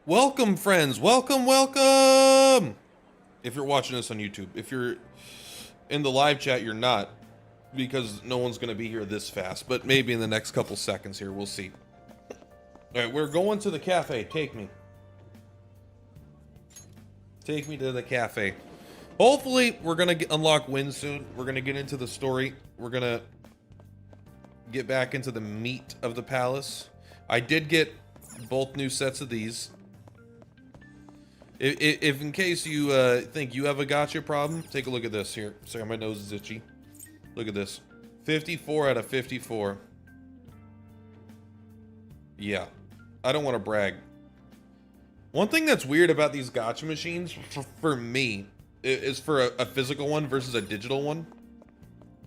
Welcome, friends. Welcome, welcome. If you're watching this on YouTube, if you're in the live chat, you're not, because no one's going to be here this fast, but maybe in the next couple seconds here, we'll see. All right, we're going to the cafe. Take me. Take me to the cafe. Hopefully, we're going to unlock wins soon. We're going to get into the story. We're going to get back into the meat of the palace. I did get both new sets of these. If in case you think you have a gacha problem, take a look at this here. Sorry, my nose is itchy. Look at this. 54 out of 54. Yeah. I don't want to brag. One thing that's weird about these gacha machines, for me, is for a physical one versus a digital one.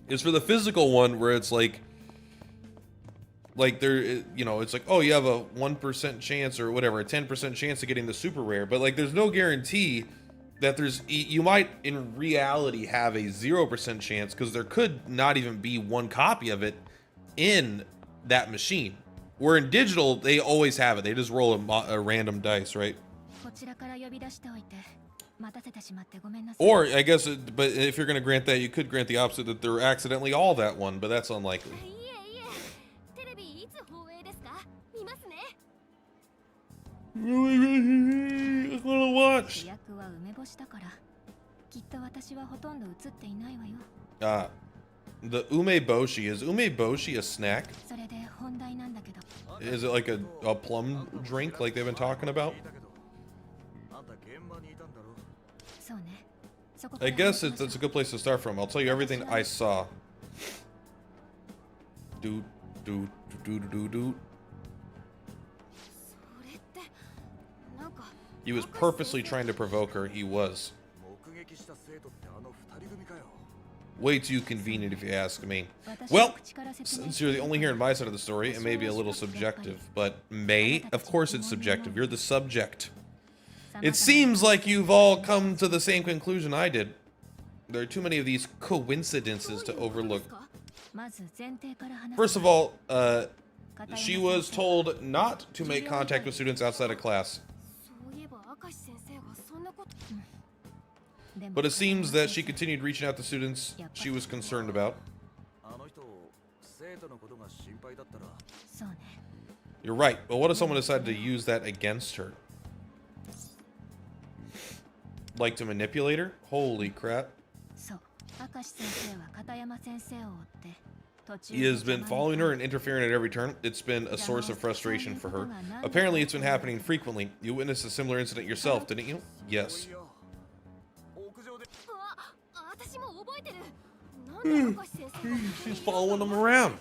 Is for the physical one where it's like there, you know, it's like, oh, you have a 1% chance or whatever, a 10% chance of getting the super rare, but like there's no guarantee that you might in reality have a 0% chance, because there could not even be one copy of it in that machine. Where in digital, they always have it. They just roll a random dice, right? Or I guess, but if you're going to grant that, you could grant the opposite, that they're accidentally all that one, but that's unlikely. I wanna watch. The umeboshi. Is umeboshi a snack? Is it like a plum drink like they've been talking about? I guess it's a good place to start from. I'll tell you everything I saw. Do. He was purposely trying to provoke her. He was. Way too convenient if you ask me. Well, since you're the only here in my side of the story, it may be a little subjective, but of course it's subjective. You're the subject. It seems like you've all come to the same conclusion I did. There are too many of these coincidences to overlook. First of all, she was told not to make contact with students outside of class. But it seems that she continued reaching out to students she was concerned about. You're right, but what if someone decided to use that against her? Like to manipulate her? Holy crap. He has been following her and interfering at every turn. It's been a source of frustration for her. Apparently, it's been happening frequently. You witnessed a similar incident yourself, didn't you? Yes. She's following him around.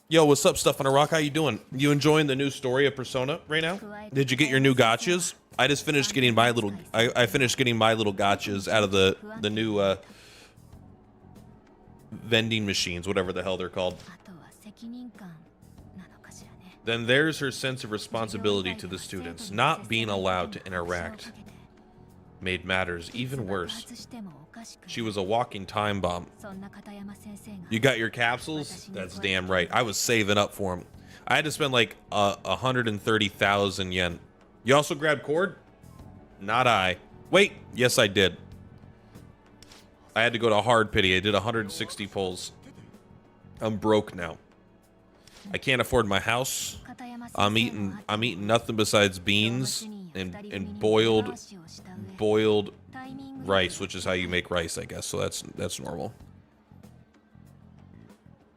Yo, what's up, Stuff on a Rock? How you doing? You enjoying the new story of Persona right now? Did you get your new gachas? I just finished getting my little. I finished getting my little gachas out of the new vending machines, whatever the hell they're called. Then there's her sense of responsibility to the students, not being allowed to interact. Made matters even worse. She was a walking time bomb. You got your capsules? That's damn right. I was saving up for them. I had to spend like 130,000 yen. You also grabbed cord? Not I. Wait, yes I did. I had to go to hard pity. I did 160 pulls. I'm broke now. I can't afford my house. I'm eating nothing besides beans and boiled rice, which is how you make rice, I guess. So that's normal.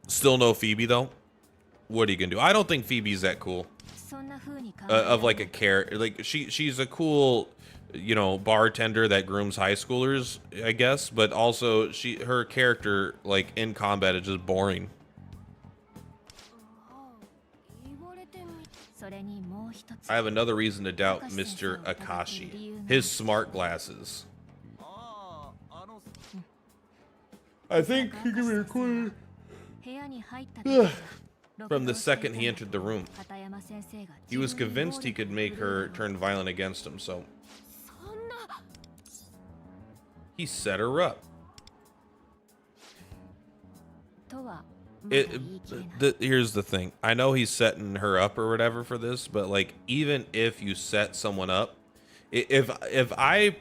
Still no Phoebe though. What are you gonna do? I don't think Phoebe's that cool. Of like a character, like she's a cool, you know, bartender that grooms high schoolers, I guess. But also her character, like in combat, is just boring. I have another reason to doubt Mr. Akashi. His smart glasses. I think he can be recorded. From the second he entered the room. He was convinced he could make her turn violent against him, so he set her up. Here's the thing. I know he's setting her up or whatever for this, but like, even if you set someone up, If I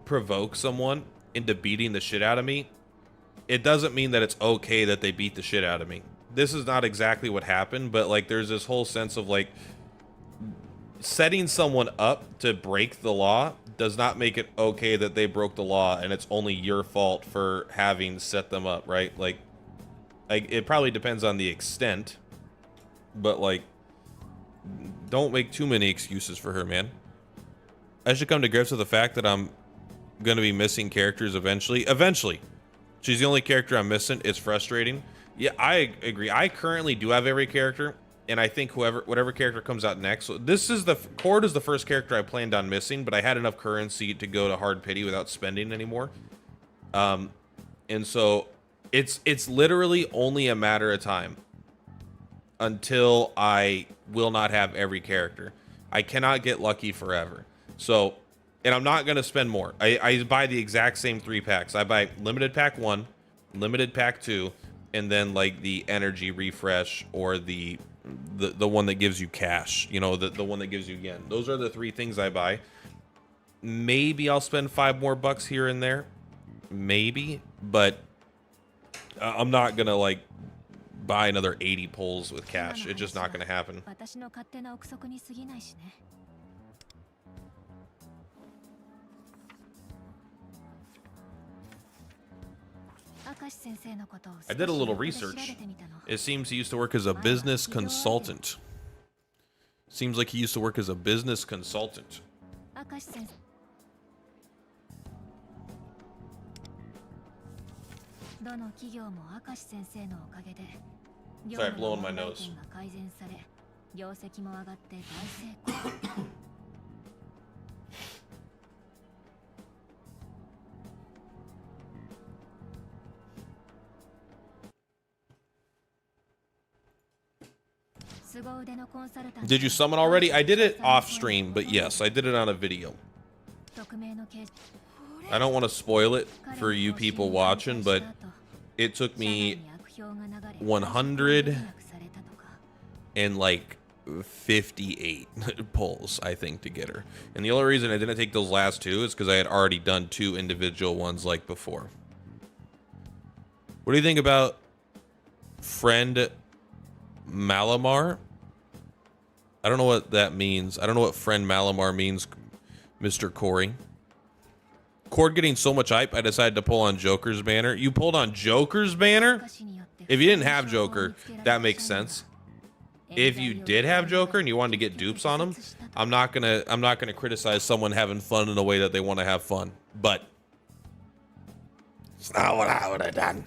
provoke someone into beating the shit out of me, it doesn't mean that it's okay that they beat the shit out of me. This is not exactly what happened, but like there's this whole sense of like setting someone up to break the law does not make it okay that they broke the law and it's only your fault for having set them up, right? Like it probably depends on the extent, but like don't make too many excuses for her, man. I should come to grips with the fact that I'm gonna be missing characters eventually. Eventually. She's the only character I'm missing. It's frustrating. Yeah, I agree. I currently do have every character, and I think whatever character comes out next. So this is Cord is the first character I planned on missing, but I had enough currency to go to hard pity without spending anymore. And so it's literally only a matter of time until I will not have every character. I cannot get lucky forever. So, and I'm not going to spend more. I buy the exact same 3 packs. I buy limited pack 1, limited pack 2, and then like the energy refresh or the one that gives you cash, you know, the one that gives you yen. Those are the 3 things I buy. Maybe I'll spend $5 more here and there. Maybe, but I'm not going to like buy another 80 pulls with cash. It's just not going to happen. I did a little research. It seems he used to work as a business consultant. Seems like he used to work as a business consultant. Sorry, blowing my nose. Did you summon already? I did it off stream, but yes, I did it on a video. I don't want to spoil it for you people watching, but it took me 158 pulls, I think, to get her. And the only reason I didn't take those last 2 is because I had already done 2 individual ones like before. What do you think about friend Malamar? I don't know what that means. I don't know what friend Malamar means, Mr. Corey. Cord getting so much hype, I decided to pull on Joker's banner. You pulled on Joker's banner? If you didn't have Joker, that makes sense. If you did have Joker and you wanted to get dupes on him, I'm not gonna criticize someone having fun in a way that they want to have fun. But it's not what I would have done.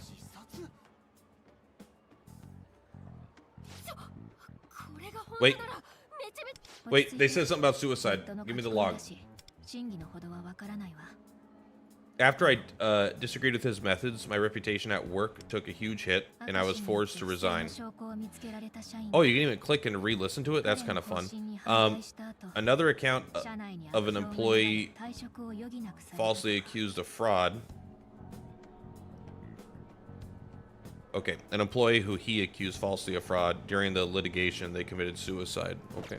Wait, they said something about suicide. Give me the log. After I disagreed with his methods, my reputation at work took a huge hit, and I was forced to resign. Oh, you can even click and re-listen to it? That's kind of fun. Another account of an employee falsely accused of fraud. Okay, an employee who he accused falsely of fraud. During the litigation, they committed suicide. Okay.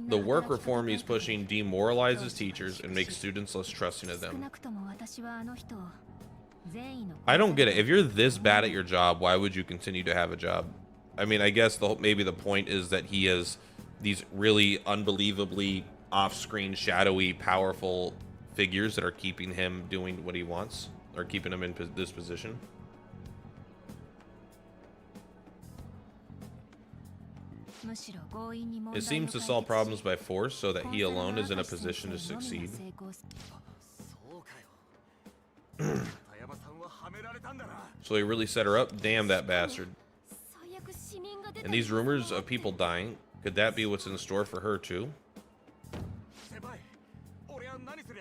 The work reform he's pushing demoralizes teachers and makes students less trusting of them. I don't get it. If you're this bad at your job, why would you continue to have a job? I mean, I guess maybe the point is that he has these really unbelievably off-screen, shadowy, powerful figures that are keeping him doing what he wants, or keeping him in this position. It seems to solve problems by force so that he alone is in a position to succeed. So he really set her up? Damn that bastard. And these rumors of people dying, could that be what's in store for her too?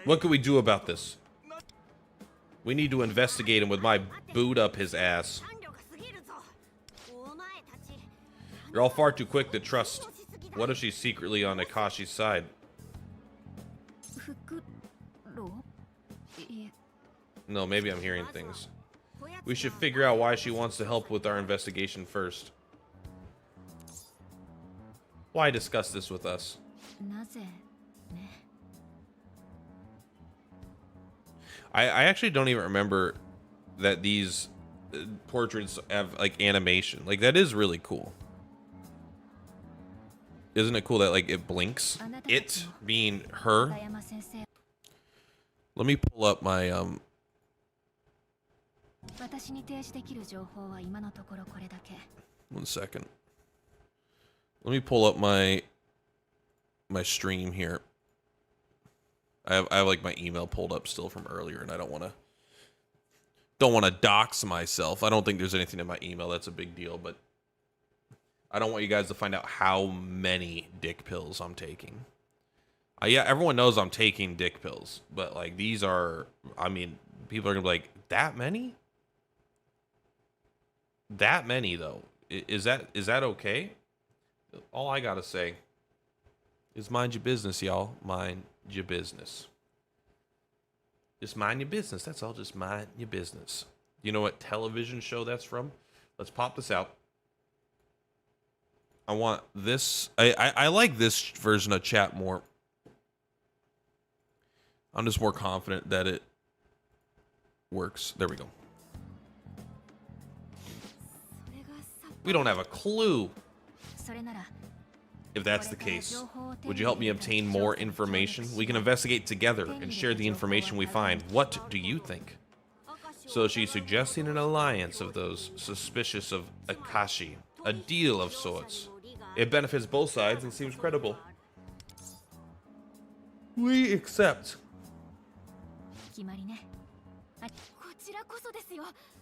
What could we do about this? We need to investigate him with my boot up his ass. You're all far too quick to trust. What if she's secretly on Akashi's side? No, maybe I'm hearing things. We should figure out why she wants to help with our investigation first. Why discuss this with us? I actually don't even remember that these portraits have like animation. Like that is really cool. Isn't it cool that like it blinks? It being her. Let me pull up my 1 second. Let me pull up my stream here. I have like my email pulled up still from earlier, and I don't want to dox myself. I don't think there's anything in my email that's a big deal, but I don't want you guys to find out how many dick pills I'm taking. Yeah, everyone knows I'm taking dick pills, but like these are, I mean, people are gonna be like, that many? That many though. Is that okay? All I gotta say is mind your business, y'all. Mind your business. Just mind your business. That's all. Just mind your business. You know what television show that's from? Let's pop this out. I want this. I like this version of chat more. I'm just more confident that it works. There we go. We don't have a clue. If that's the case, would you help me obtain more information? We can investigate together and share the information we find. What do you think? So she's suggesting an alliance of those suspicious of Akashi. A deal of sorts. It benefits both sides and seems credible. We accept.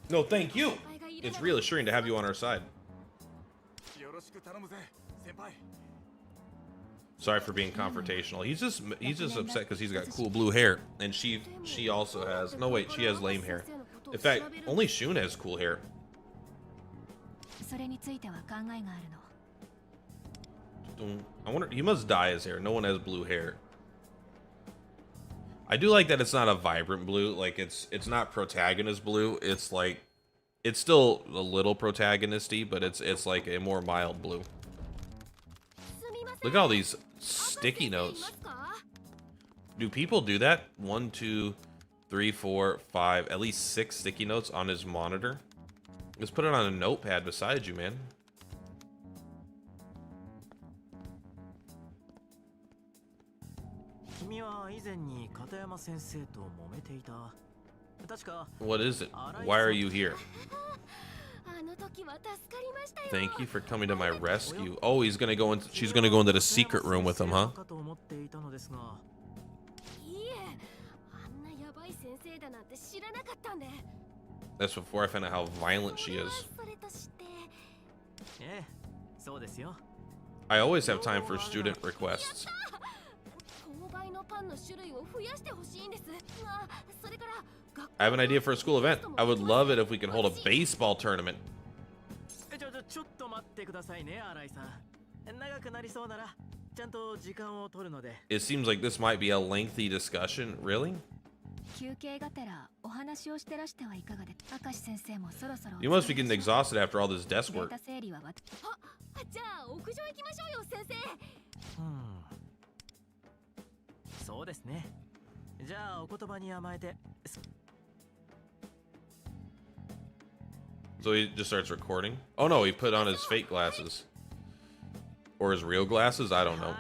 No, thank you. It's reassuring to have you on our side. Sorry for being confrontational. He's just upset because he's got cool blue hair, and she also has. No wait, she has lame hair. In fact, only Shun has cool hair. I wonder. He must dye his hair. No one has blue hair. I do like that it's not a vibrant blue. Like it's not protagonist blue. It's like it's still a little protagonisty, but it's like a more mild blue. Look at all these sticky notes. Do people do that? 1, 2, 3, 4, 5, at least 6 sticky notes on his monitor. Let's put it on a notepad beside you, man. What is it? Why are you here? Thank you for coming to my rescue. Oh, he's gonna go into. She's gonna go into the secret room with him, huh? That's before I find out how violent she is. I always have time for student requests. I have an idea for a school event. I would love it if we could hold a baseball tournament. It seems like this might be a lengthy discussion. Really? You must be getting exhausted after all this desk work. So he just starts recording. Oh no, he put on his fake glasses. Or his real glasses, I don't know.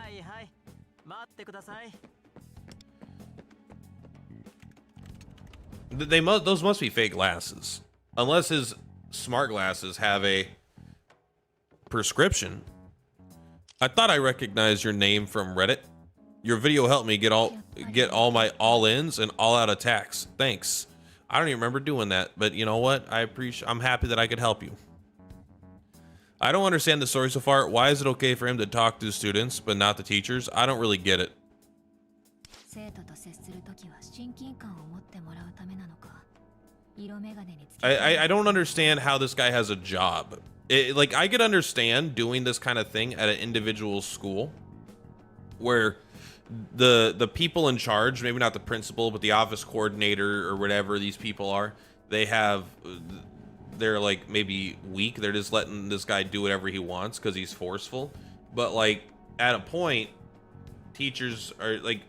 Those must be fake glasses. Unless his smart glasses have a prescription. I thought I recognized your name from Reddit. Your video helped me get all my all-ins and all-out attacks. Thanks. I don't even remember doing that, but you know what? I'm happy that I could help you. I don't understand the story so far. Why is it okay for him to talk to students, but not the teachers? I don't really get it. I don't understand how this guy has a job. Like, I could understand doing this kind of thing at an individual school where the people in charge, maybe not the principal, but the office coordinator or whatever these people are, they're like maybe weak. They're just letting this guy do whatever he wants because he's forceful. But like at a point, teachers are like,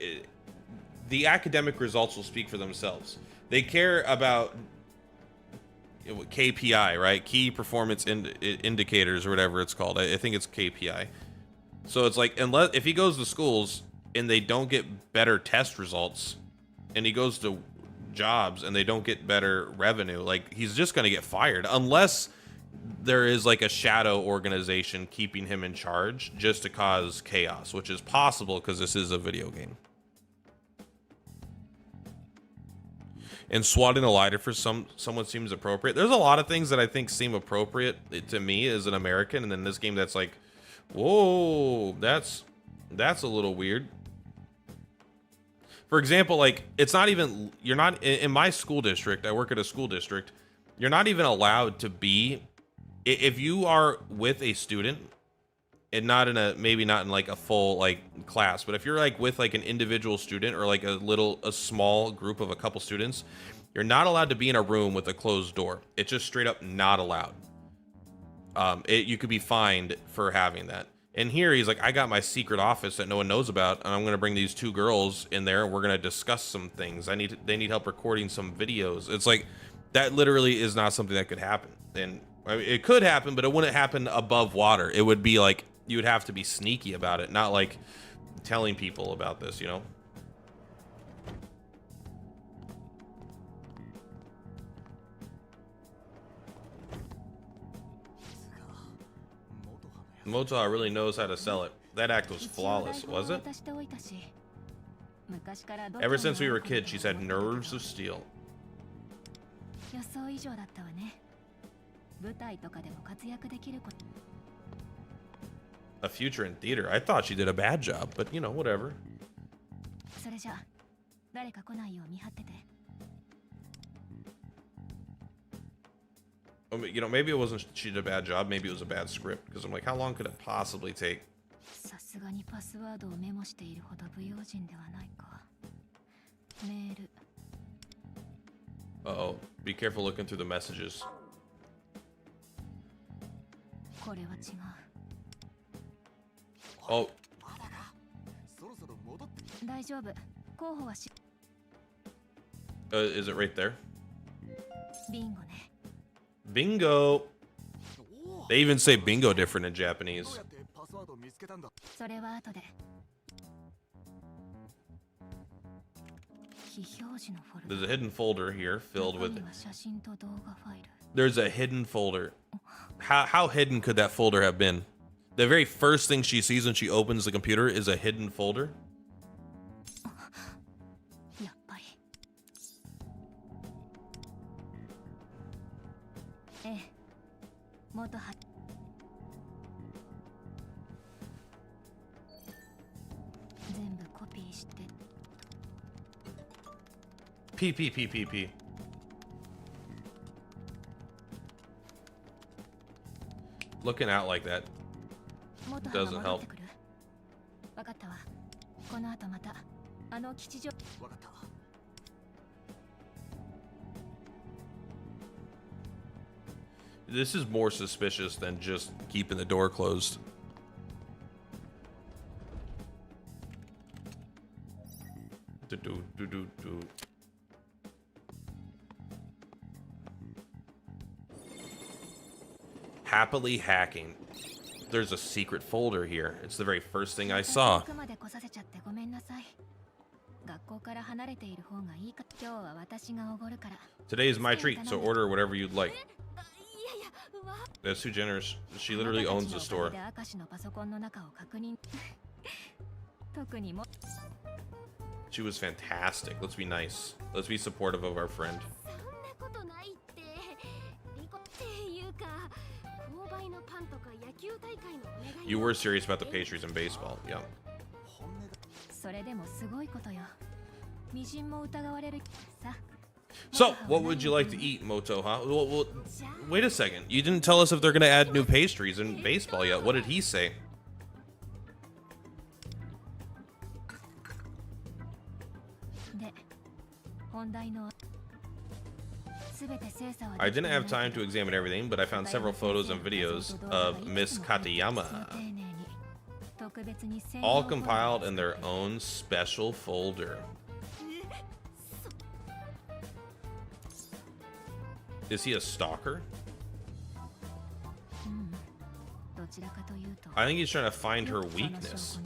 the academic results will speak for themselves. They care about KPI, right? Key performance indicators or whatever it's called. I think it's KPI. So it's like, unless if he goes to schools and they don't get better test results, and he goes to jobs and they don't get better revenue, like he's just going to get fired unless there is like a shadow organization keeping him in charge just to cause chaos, which is possible because this is a video game. And swatting a lighter for someone seems appropriate. There's a lot of things that I think seem appropriate to me as an American, and then this game that's like, whoa, that's a little weird. For example, like, it's not even, you're not, in my school district, I work at a school district, you're not even allowed to be, if you are with a student, and not in a, maybe not in like a full like class, but if you're like with like an individual student or like a small group of a couple students, you're not allowed to be in a room with a closed door. It's just straight up not allowed. You could be fined for having that. And here he's like, I got my secret office that no one knows about, and I'm going to bring these two girls in there and we're going to discuss some things. They need help recording some videos. It's like, that literally is not something that could happen. And I mean, it could happen, but it wouldn't happen above water. It would be like, you would have to be sneaky about it, not like telling people about this, you know? Motoha really knows how to sell it. That act was flawless, was it? Ever since we were kids, she's had nerves of steel. A future in theater. I thought she did a bad job, but you know, whatever. You know, maybe it wasn't she did a bad job, maybe it was a bad script, because I'm like, how long could it possibly take? Uh-oh, be careful looking through the messages. Oh. Is it right there? Bingo. They even say bingo different in Japanese. There's a hidden folder here filled with... There's a hidden folder. How hidden could that folder have been? The very first thing she sees when she opens the computer is a hidden folder. P. Looking out like that doesn't help. This is more suspicious than just keeping the door closed. Happily hacking. There's a secret folder here. It's the very first thing I saw. Today is my treat, so order whatever you'd like. That's too generous. She literally owns the store. She was fantastic. Let's be nice. Let's be supportive of our friend. You were serious about the pastries and baseball, yeah. So, what would you like to eat, Motoha? Well, wait a second. You didn't tell us if they're going to add new pastries in baseball yet. What did he say? I didn't have time to examine everything, but I found several photos and videos of Miss Katayama. All compiled in their own special folder. Is he a stalker? I think he's trying to find her weakness.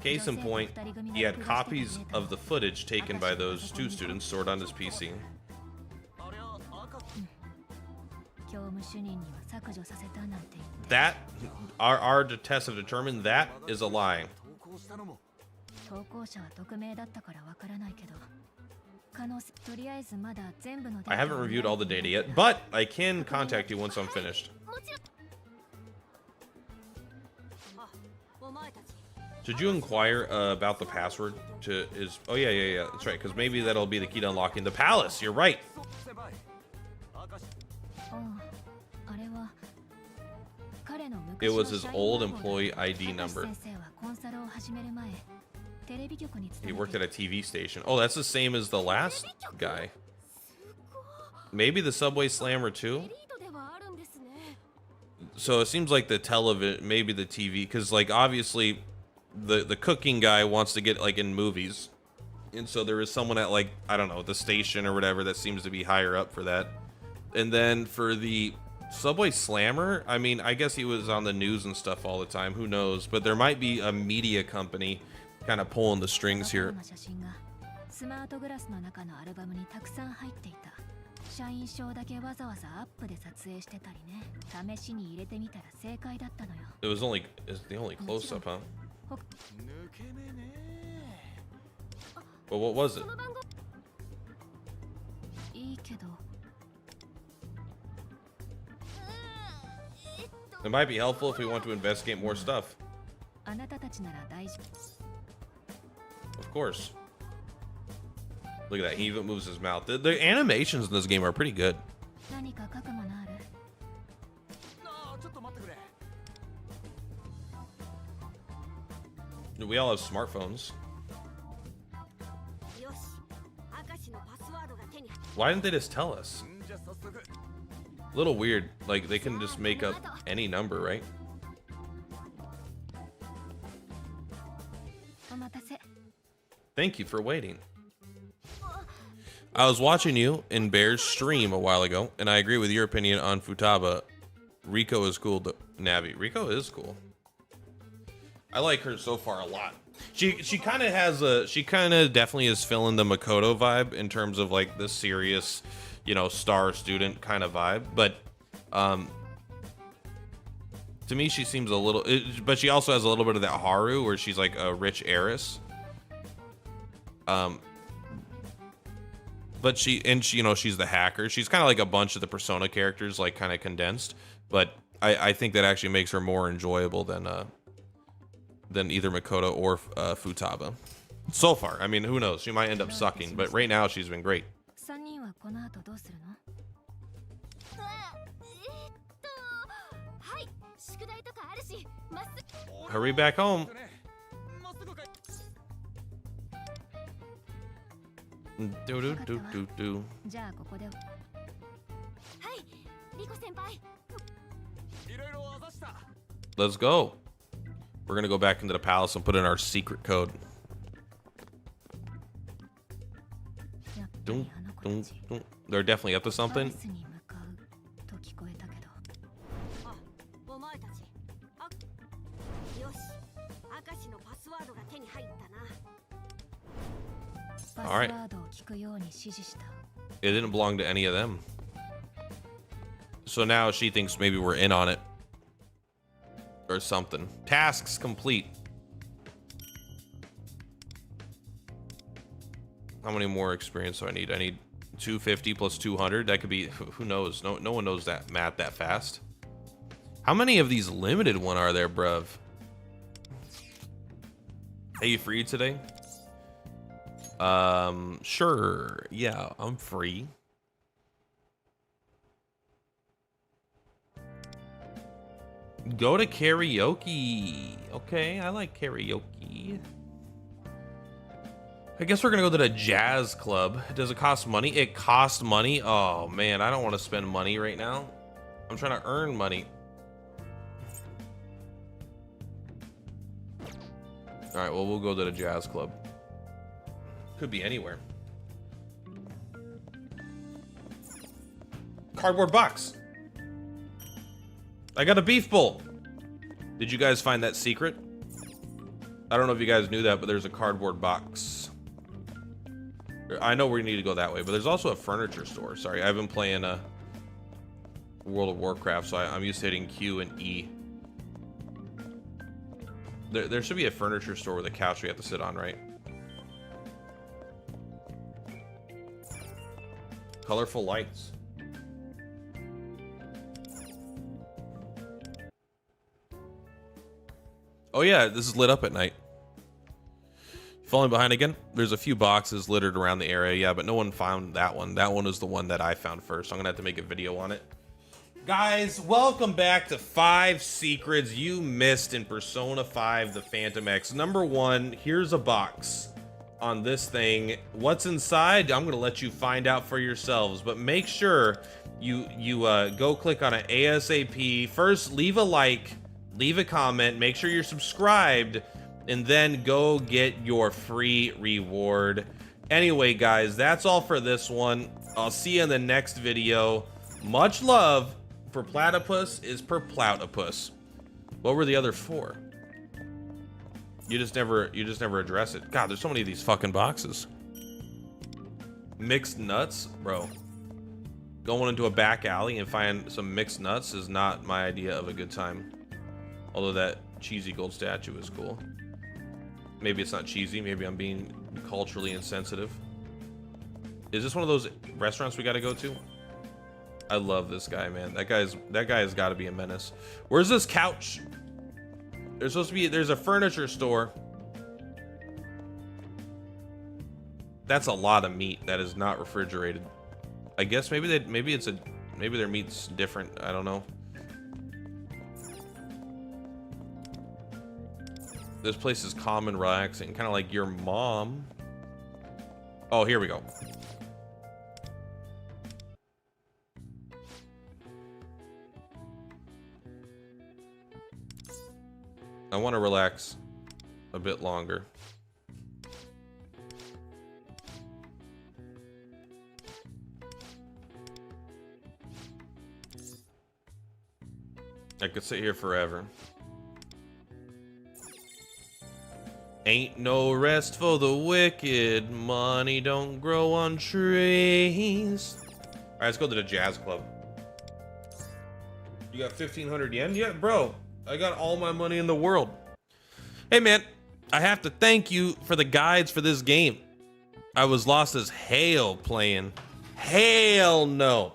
Case in point, he had copies of the footage taken by those two students stored on his PC. That, our tests have determined that is a lie. I haven't reviewed all the data yet, but I can contact you once I'm finished. Should you inquire about the password to his... Oh, yeah, that's right, because maybe that'll be the key to unlocking the palace. You're right. It was his old employee ID number. He worked at a TV station. Oh, that's the same as the last guy. Maybe the Subway Slammer too? So it seems like the television, maybe the TV, because like obviously the cooking guy wants to get like in movies. And so there is someone at like, I don't know, the station or whatever that seems to be higher up for that. And then for the Subway Slammer, I mean, I guess he was on the news and stuff all the time. Who knows? But there might be a media company kind of pulling the strings here. It was only, it's the only close-up, huh? Well, what was it? It might be helpful if we want to investigate more stuff. Of course. Look at that, he even moves his mouth. The animations in this game are pretty good. We all have smartphones. Why didn't they just tell us? A little weird. Like, they can just make up any number, right? Thank you for waiting. I was watching you in Bear's stream a while ago, and I agree with your opinion on Futaba. Rico is cool, Navi. Rico is cool. I like her so far a lot. She kind of has a, she kind of definitely is filling the Makoto vibe in terms of like the serious, you know, star student kind of vibe. But to me, she seems a little, but she also has a little bit of that Haru where she's like a rich heiress. But she, you know, she's the hacker. She's kind of like a bunch of the Persona characters, like kind of condensed. But I think that actually makes her more enjoyable than either Makoto or Futaba. So far, I mean, who knows? She might end up sucking, but right now she's been great. Hurry back home. Do. Let's go. We're gonna go back into the palace and put in our secret code. They're definitely up to something. All right. It didn't belong to any of them. So now she thinks maybe we're in on it. Or something. Tasks complete. How many more experience do I need? I need 250 plus 200. That could be, who knows? No one knows that math that fast. How many of these limited one are there, bruv? Are you free today? Sure. Yeah, I'm free. Go to karaoke. Okay, I like karaoke. I guess we're gonna go to the jazz club. Does it cost money? It costs money? Oh man, I don't want to spend money right now. I'm trying to earn money. All right, well, we'll go to the jazz club. Could be anywhere. Cardboard box. I got a beef bowl. Did you guys find that secret? I don't know if you guys knew that, but there's a cardboard box. I know we need to go that way, but there's also a furniture store. Sorry, I've been playing World of Warcraft, so I'm used to hitting Q and E. There should be a furniture store with a couch we have to sit on, right? Colorful lights. Oh yeah, this is lit up at night. Falling behind again? There's a few boxes littered around the area, yeah, but no one found that one. That one was the one that I found first. So I'm gonna have to make a video on it. Guys, welcome back to 5 secrets you missed in Persona 5 The Phantom X. Number 1, here's a box on this thing. What's inside? I'm gonna let you find out for yourselves, but make sure you go click on it ASAP. First, leave a like, leave a comment, make sure you're subscribed, and then go get your free reward. Anyway, guys, that's all for this one. I'll see you in the next video. Much love. For platypus is per platypus. What were the other 4? You just never address it. God, there's so many of these fucking boxes. Mixed nuts, bro. Going into a back alley and find some mixed nuts is not my idea of a good time. Although that cheesy gold statue is cool. Maybe it's not cheesy. Maybe I'm being culturally insensitive. Is this one of those restaurants we got to go to? I love this guy, man. That guy's got to be a menace. Where's this couch? There's supposed to be. There's a furniture store. That's a lot of meat that is not refrigerated. I guess maybe their meat's different. I don't know. This place is calm and relaxing, kind of like your mom. Oh, here we go. I want to relax a bit longer. I could sit here forever. Ain't no rest for the wicked. Money don't grow on trees. All right, let's go to the jazz club. You got 1,500 yen? Yeah, bro. I got all my money in the world. Hey, man. I have to thank you for the guides for this game. I was lost as hell playing. Hell no.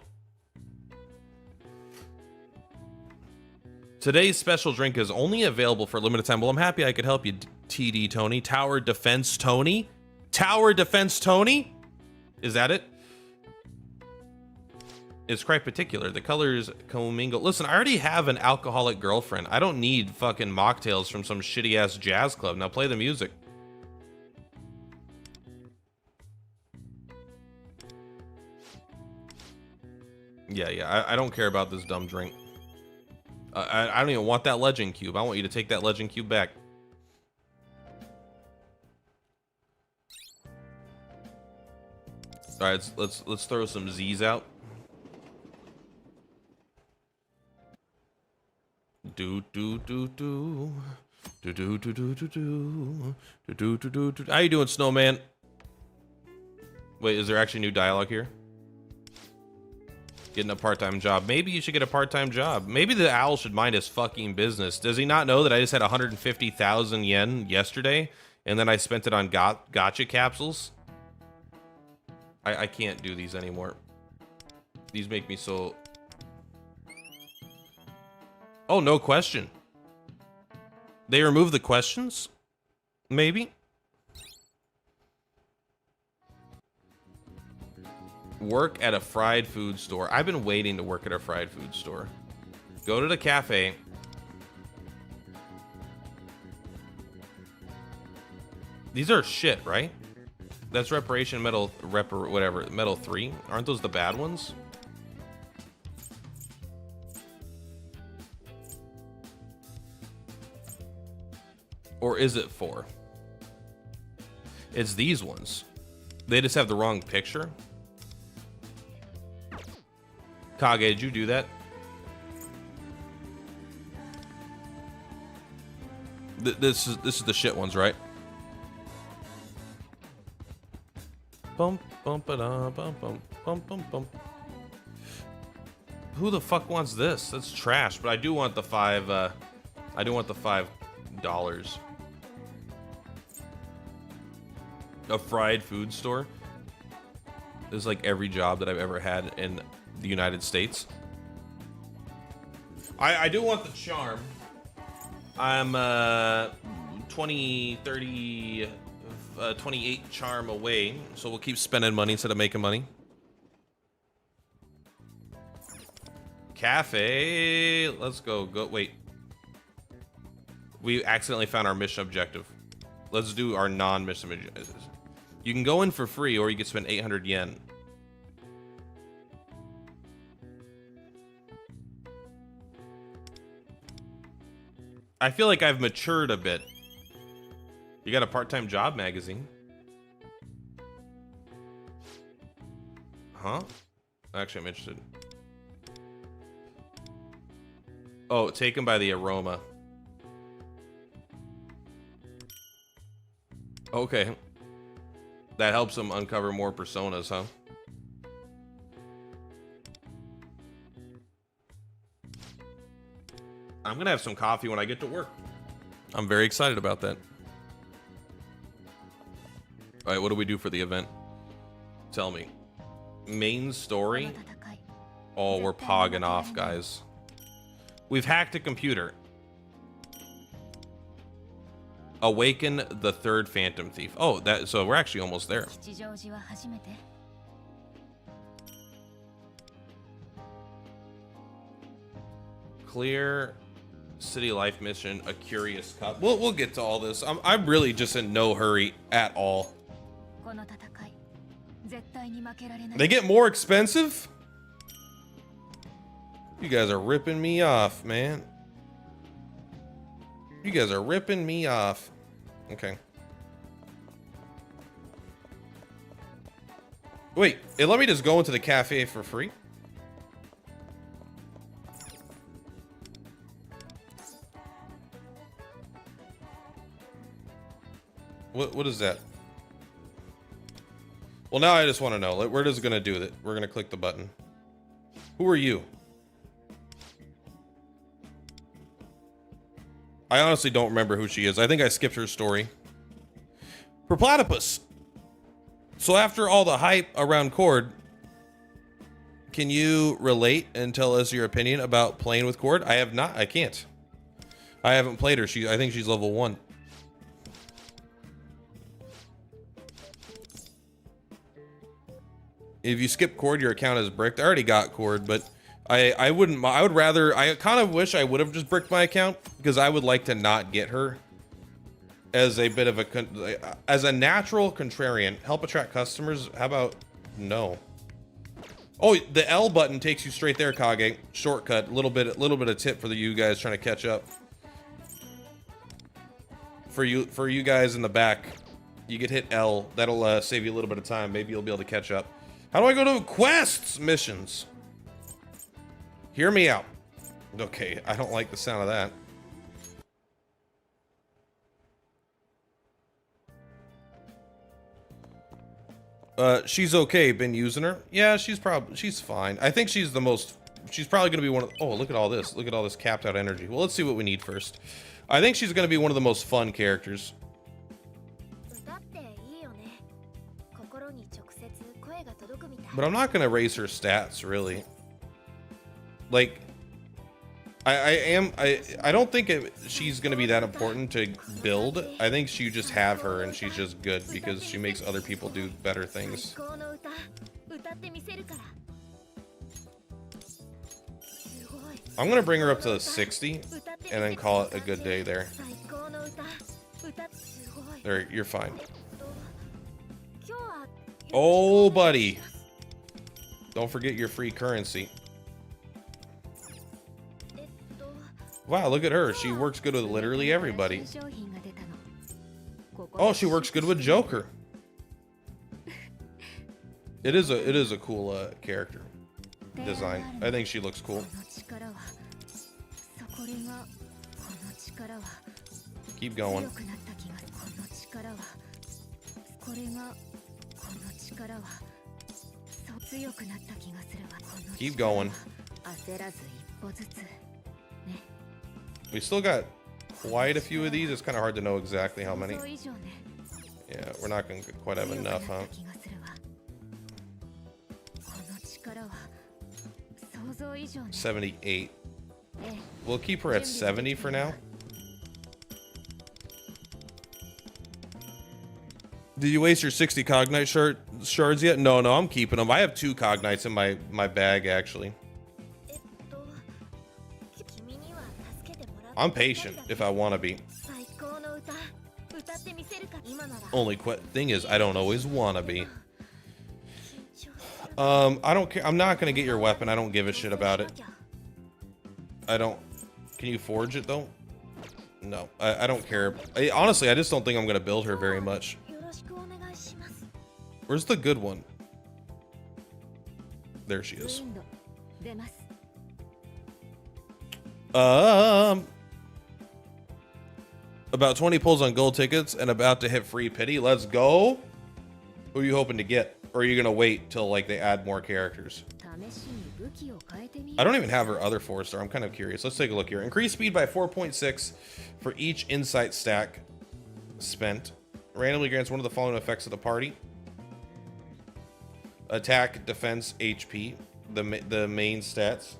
Today's special drink is only available for a limited time. Well, I'm happy I could help you, TD Tony. Tower Defense Tony? Tower Defense Tony? Is that it? It's quite particular. The colors commingle. Listen, I already have an alcoholic girlfriend. I don't need fucking mocktails from some shitty ass jazz club. Now play the music. Yeah, I don't care about this dumb drink. I don't even want that legend cube. I want you to take that legend cube back. All right, let's throw some Z's out. Do do do do do do do do do do do do do. How you doing, Snowman? Wait, is there actually new dialogue here? Getting a part-time job. Maybe you should get a part-time job. Maybe the owl should mind his fucking business. Does he not know that I just had 150,000 yen yesterday, and then I spent it on gacha capsules? I can't do these anymore. These make me so... Oh, no question. They removed the questions? Maybe? Work at a fried food store. I've been waiting to work at a fried food store. Go to the cafe. These are shit, right? That's reparation metal, whatever, metal 3. Aren't those the bad ones? Or is it 4? It's these ones. They just have the wrong picture. Kage, did you do that? This is the shit ones, right? Bump bump ba bump bump bump bump bump. Who the fuck wants this? That's trash. But I do want the $5. I do want the $5. A fried food store. This is like every job that I've ever had in the United States. I do want the charm. I'm 20, 30, 28 charm away, so we'll keep spending money instead of making money. Cafe, let's go. Wait. We accidentally found our mission objective. Let's do our non-mission objectives. You can go in for free, or you can spend 800 yen. I feel like I've matured a bit. You got a part-time job magazine. Huh? Actually, I'm interested. Oh, taken by the aroma. Okay. That helps them uncover more personas, huh? I'm gonna have some coffee when I get to work. I'm very excited about that. All right, what do we do for the event? Tell me. Main story? Oh, we're pogging off, guys. We've hacked a computer. Awaken the third Phantom Thief. Oh, so we're actually almost there. Clear city life mission, a curious cup. We'll get to all this. I'm really just in no hurry at all. They get more expensive? You guys are ripping me off, man. You guys are ripping me off. Okay. Wait, let me just go into the cafe for free? What is that? Well, now I just want to know. We're just gonna do that. We're gonna click the button. Who are you? I honestly don't remember who she is. I think I skipped her story. For Platypus. So after all the hype around Cord, can you relate and tell us your opinion about playing with Cord? I have not. I can't. I haven't played her. I think she's level 1. If you skip Cord, your account is bricked. I already got Cord, but I wouldn't. I would rather. I kind of wish I would have just bricked my account because I would like to not get her as a bit of a natural contrarian. Help attract customers. How about no? Oh, the L button takes you straight there, Kage. Shortcut. Little bit of tip for you guys trying to catch up. For you guys in the back, you could hit L. That'll save you a little bit of time. Maybe you'll be able to catch up. How do I go to quests missions? Hear me out. Okay, I don't like the sound of that. She's okay. Been using her? Yeah, she's fine. I think she's probably gonna be one of oh, look at all this. Look at all this capped out energy. Well, let's see what we need first. I think she's gonna be one of the most fun characters. But I'm not gonna raise her stats, really. Like, I don't think she's gonna be that important to build. I think you just have her and she's just good because she makes other people do better things. I'm gonna bring her up to 60 and then call it a good day there. There, you're fine. Oh, buddy. Don't forget your free currency. Wow, look at her. She works good with literally everybody. Oh, she works good with Joker. It is a cool character design. I think she looks cool. Keep going. Keep going. We still got quite a few of these. It's kind of hard to know exactly how many. Yeah, we're not going to quite have enough, huh? 78. We'll keep her at 70 for now. Did you waste your 60 Cognite shards yet? No, I'm keeping them. I have 2 Cognites in my bag, actually. I'm patient if I want to be. Only thing is, I don't always want to be. I don't care. I'm not going to get your weapon. I don't give a shit about it. I don't. Can you forge it, though? No, I don't care. Honestly, I just don't think I'm going to build her very much. Where's the good one? There she is. About 20 pulls on gold tickets and about to hit free pity. Let's go. Who are you hoping to get? Or are you gonna wait till like they add more characters? I don't even have her other 4-star. I'm kind of curious. Let's take a look here. Increase speed by 4.6 for each insight stack spent. Randomly grants one of the following effects of the party: attack, defense, HP, the main stats.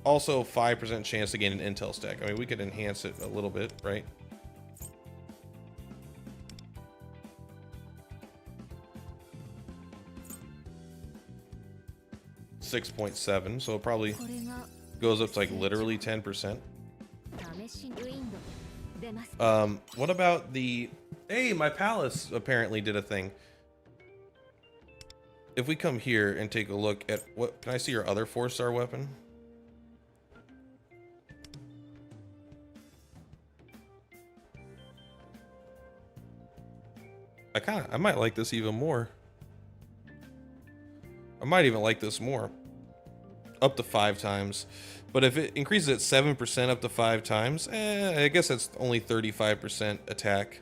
Also 5% chance to gain an intel stack. I mean, we could enhance it a little bit, right? .7, so it probably goes up to like literally 10%. What about the... Hey, my palace apparently did a thing. If we come here and take a look at what... Can I see your other 4-star weapon? I might like this even more. I might even like this more. Up to 5 times. But if it increases at 7% up to 5 times, I guess that's only 35% attack.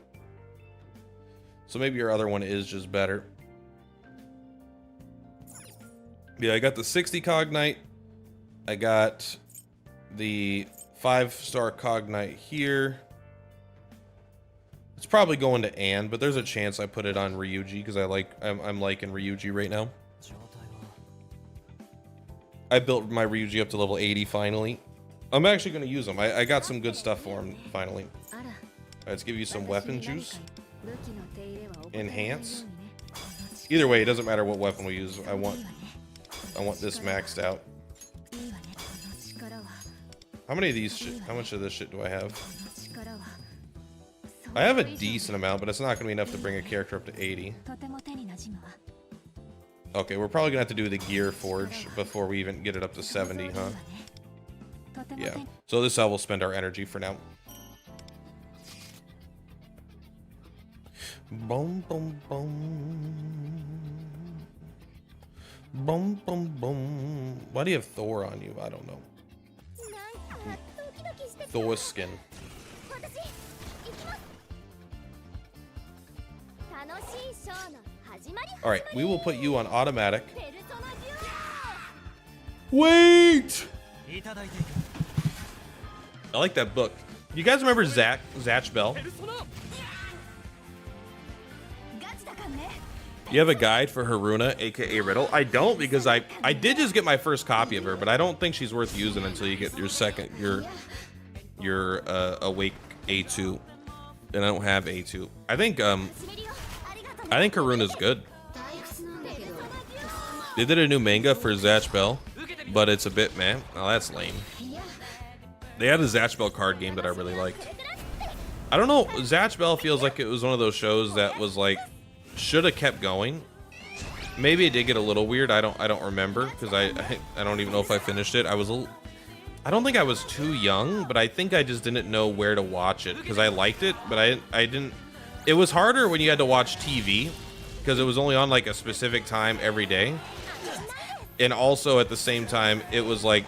So maybe your other one is just better. Yeah, I got the 60 Cognite. I got the 5-star Cognite here. It's probably going to Anne, but there's a chance I put it on Ryuji because I'm liking Ryuji right now. I built my Ryuji up to level 80 finally. I'm actually going to use him. I got some good stuff for him finally. All right, let's give you some weapon juice. Enhance. Either way, it doesn't matter what weapon we use. I want this maxed out. How many of these how much of this shit do I have? I have a decent amount, but it's not going to be enough to bring a character up to 80. Okay, we're probably going to have to do the gear forge before we even get it up to 70, huh? Yeah. So this is how we'll spend our energy for now. Boom, boom, boom. Boom, boom, boom. Why do you have Thor on you? I don't know. Thor skin. Alright, we will put you on automatic. Wait! I like that book. You guys remember Zatch Bell? You have a guide for Haruna, aka Riddle? I don't, because I did just get my first copy of her, but I don't think she's worth using until you get your Awake A2. And I don't have A2. I think Haruna's good. They did a new manga for Zatch Bell, but it's a bit meh. Oh, that's lame. They had a Zatch Bell card game that I really liked. I don't know, Zatch Bell feels like it was one of those shows that was like, should have kept going. Maybe it did get a little weird. I don't remember, because I don't even know if I finished it. I don't think I was too young, but I think I just didn't know where to watch it, because I liked it, but I didn't. It was harder when you had to watch TV, because it was only on like a specific time every day. And also at the same time, it was like,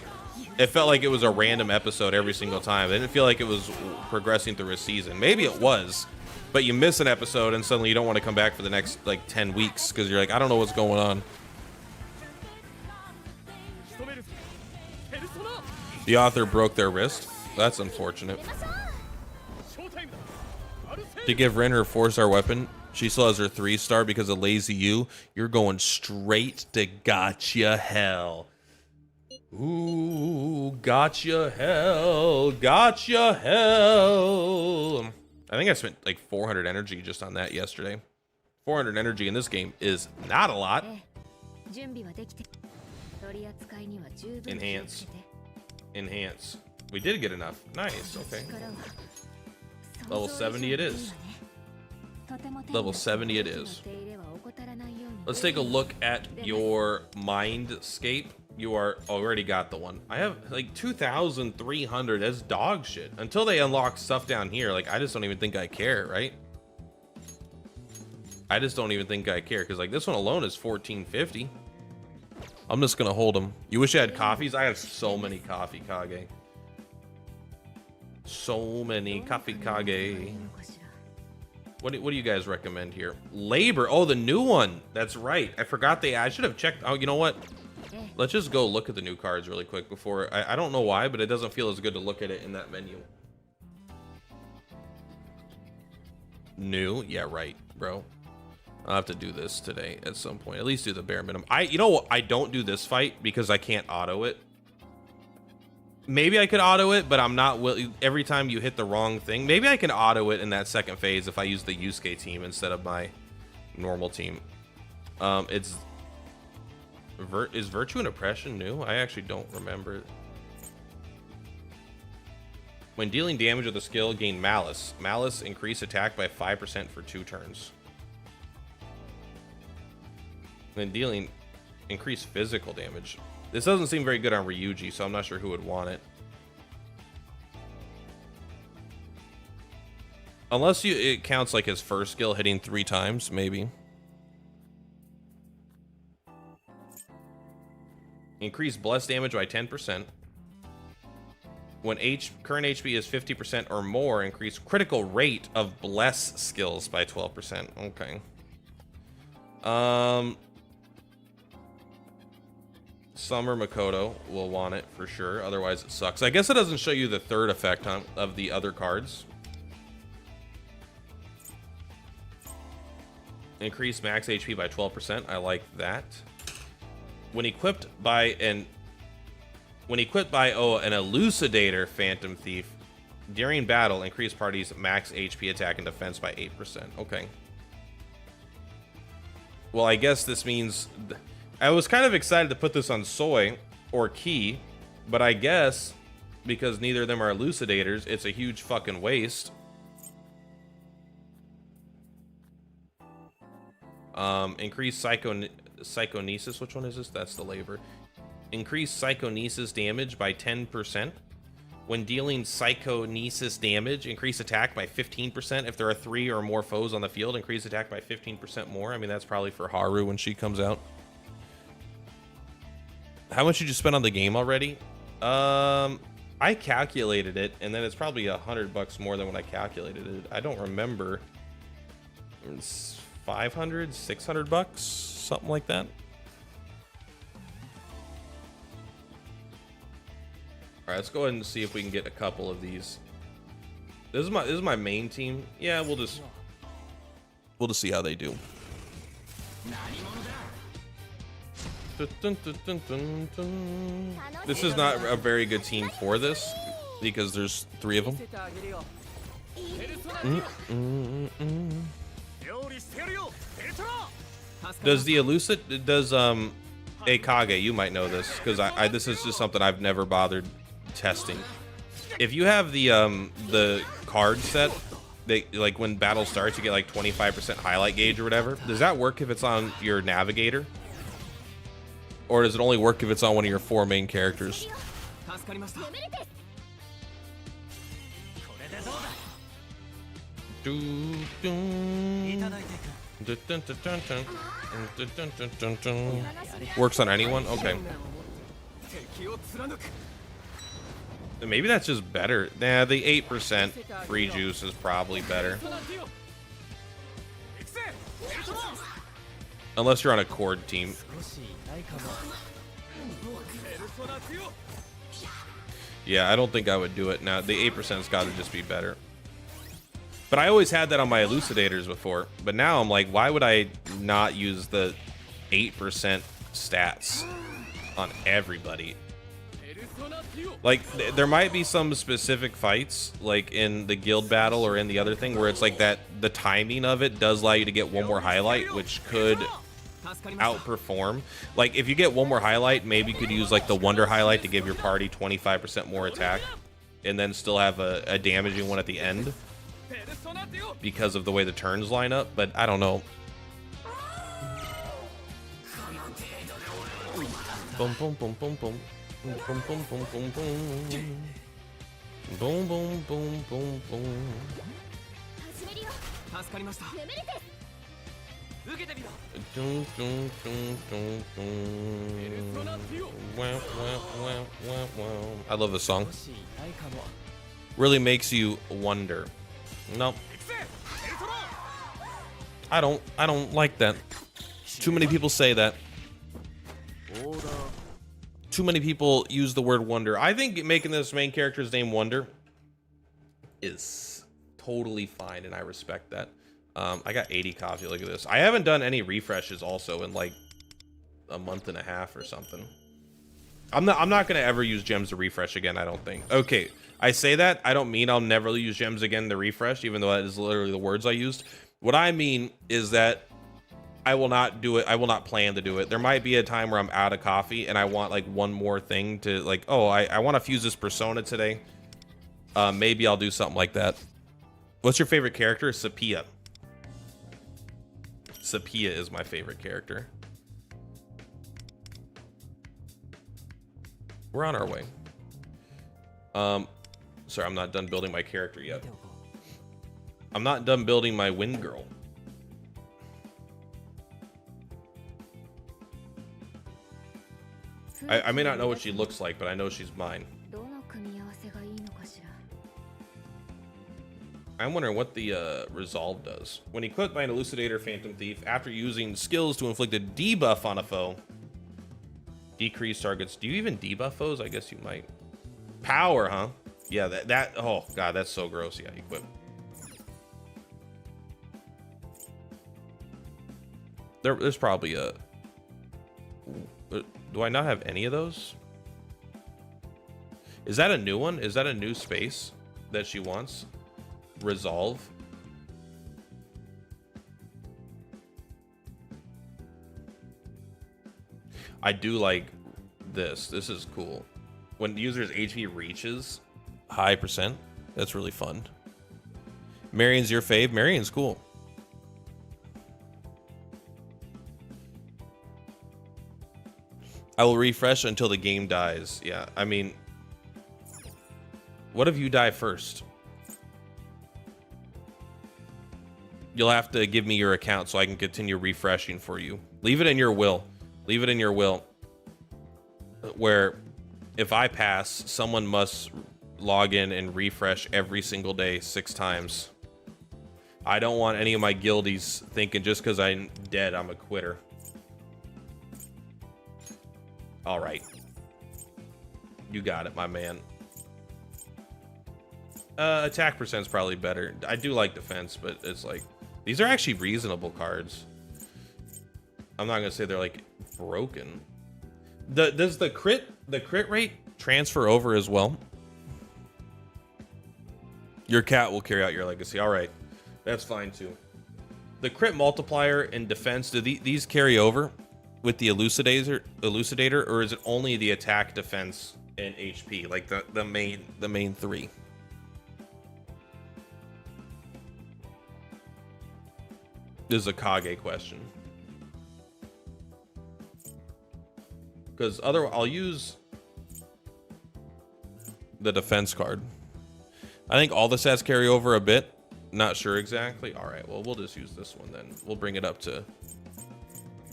it felt like it was a random episode every single time. It didn't feel like it was progressing through a season. Maybe it was, but you miss an episode and suddenly you don't want to come back for the next like 10 weeks because you're like, I don't know what's going on. The author broke their wrist. That's unfortunate. To give Rin her 4-star weapon, she still has her 3-star because of lazy you. You're going straight to gacha hell. Ooh, gotcha hell, gotcha hell. I think I spent like 400 energy just on that yesterday. 400 energy in this game is not a lot. Enhance. Enhance. We did get enough. Nice, okay. Level 70 it is. Level 70 it is. Let's take a look at your mindscape. You are already got the one. I have like 2,300. That's dog shit. Until they unlock stuff down here, like I just don't even think I care, right? I just don't even think I care because like this one alone is 1,450. I'm just gonna hold them. You wish I had coffees? I have so many coffee kage. So many coffee kage. What do you guys recommend here? Labor. Oh, the new one. That's right. I forgot I should have checked. Oh, you know what? Let's just go look at the new cards really quick before. I don't know why, but it doesn't feel as good to look at it in that menu. New? Yeah, right, bro. I'll have to do this today at some point. At least do the bare minimum. You know what? I don't do this fight because I can't auto it. Maybe I could auto it, but I'm not willing. Every time you hit the wrong thing, maybe I can auto it in that second phase if I use the Yusuke team instead of my normal team. Is Virtue and Oppression new? I actually don't remember. When dealing damage with a skill, gain Malice. Malice increase attack by 5% for 2 turns. When dealing, increase physical damage. This doesn't seem very good on Ryuji, so I'm not sure who would want it. Unless it counts like his first skill hitting 3 times, maybe. Increase bless damage by 10%. When current HP is 50% or more, increase critical rate of bless skills by 12%. Okay. Summer Makoto will want it for sure. Otherwise, it sucks. I guess it doesn't show you the third effect of the other cards. Increase max HP by 12%. I like that. When equipped by an Elucidator Phantom Thief, during battle, increase party's max HP attack and defense by 8%. Okay. Well, I guess this means I was kind of excited to put this on Soy or Key, but I guess because neither of them are elucidators, it's a huge fucking waste. Increase psychonesis. Which one is this? That's the labor. Increase psychonesis damage by 10%. When dealing psychonesis damage, increase attack by 15%. If there are 3 or more foes on the field, increase attack by 15% more. I mean, that's probably for Haru when she comes out. How much did you spend on the game already? I calculated it, and then it's probably $100 more than what I calculated it. I don't remember. It's 500, 600 bucks, something like that. All right, let's go ahead and see if we can get a couple of these. This is my main team. Yeah, we'll just see how they do. This is not a very good team for this because there's 3 of them. Does the elucid Akage, you might know this because this is just something I've never bothered testing. If you have the card set, like when battle starts, you get like 25% highlight gauge or whatever. Does that work if it's on your navigator? Or does it only work if it's on one of your 4 main characters? Works on anyone? Okay. Maybe that's just better. Nah, the 8% free juice is probably better. Unless you're on a cord team. Yeah, I don't think I would do it. Now, the 8%'s got to just be better. But I always had that on my elucidators before. But now I'm like, why would I not use the 8% stats on everybody? Like, there might be some specific fights, like in the guild battle or in the other thing, where it's like that the timing of it does allow you to get one more highlight, which could outperform. Like, if you get one more highlight, maybe you could use like the wonder highlight to give your party 25% more attack, and then still have a damaging one at the end because of the way the turns line up. But I don't know. Boom, boom, boom, boom, boom. Boom, boom, boom, boom, boom, boom. Boom, boom, boom, boom, boom. Dun, dun, dun, dun, dun. Wah, wah, wah, wah, wah. I love this song. Really makes you wonder. Nope. I don't like that. Too many people say that. Too many people use the word wonder. I think making this main character's name Wonder is totally fine, and I respect that. I got 80 coffee. Look at this. I haven't done any refreshes also in like a month and a half or something. I'm not gonna ever use gems to refresh again, I don't think. Okay, I say that, I don't mean I'll never use gems again to refresh, even though that is literally the words I used. What I mean is that I will not do it. I will not plan to do it. There might be a time where I'm out of coffee and I want like one more thing to like, oh, I want to fuse this persona today. Maybe I'll do something like that. What's your favorite character? Sepia. Sepia is my favorite character. We're on our way. Sorry, I'm not done building my character yet. I'm not done building my wind girl. I may not know what she looks like, but I know she's mine. I'm wondering what the resolve does. When equipped by an elucidator phantom thief, after using skills to inflict a debuff on a foe, decrease targets. Do you even debuff foes? I guess you might. Power, huh? Yeah, that oh god, that's so gross. Yeah, equip. There's probably a. Do I not have any of those? Is that a new one? Is that a new space that she wants? Resolve. I do like this. This is cool. When the user's HP reaches high percent, that's really fun. Marion's your fave? Marion's cool. I will refresh until the game dies. Yeah, I mean, what if you die first? You'll have to give me your account so I can continue refreshing for you. Leave it in your will. Leave it in your will. Where if I pass, someone must log in and refresh every single day 6 times. I don't want any of my guildies thinking just because I'm dead, I'm a quitter. All right. You got it, my man. Attack percent's probably better. I do like defense, but it's like, these are actually reasonable cards. I'm not gonna say they're like broken. Does the crit rate transfer over as well? Your cat will carry out your legacy. All right, that's fine too. The crit multiplier and defense, do these carry over with the elucidator, or is it only the attack, defense, and HP, like the main 3? This is a Kage question. Because I'll use the defense card. I think all the stats carry over a bit. Not sure exactly. All right, well, we'll just use this one then. We'll bring it up to,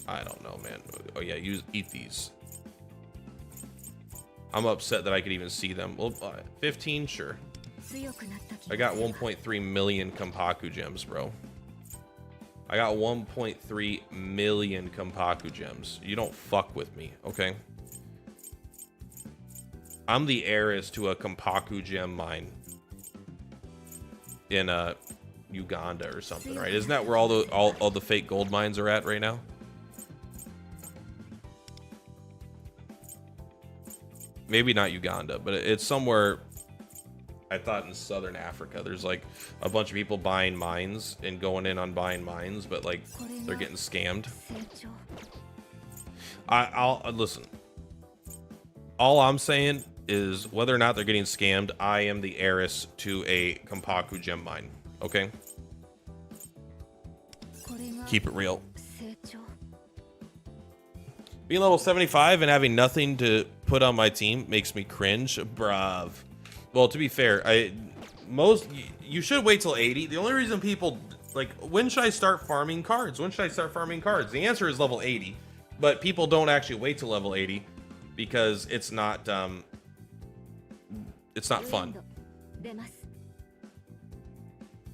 I don't know, man. Oh yeah, eat these. I'm upset that I could even see them. Well, 15, sure. I got 1.3 million Kompaku gems, bro. I got 1.3 million Kompaku gems. You don't fuck with me, okay? I'm the heiress to a Kompaku gem mine in Uganda or something, right? Isn't that where all the fake gold mines are at right now? Maybe not Uganda, but it's somewhere. I thought in southern Africa. There's like a bunch of people buying mines and going in on buying mines, but like they're getting scammed. I'll listen. All I'm saying is whether or not they're getting scammed, I am the heiress to a Kompaku gem mine. Okay? Keep it real. Being level 75 and having nothing to put on my team makes me cringe. Bruv. Well, to be fair, you should wait till 80. The only reason people like, when should I start farming cards? When should I start farming cards? The answer is level 80, but people don't actually wait till level 80 because it's not fun.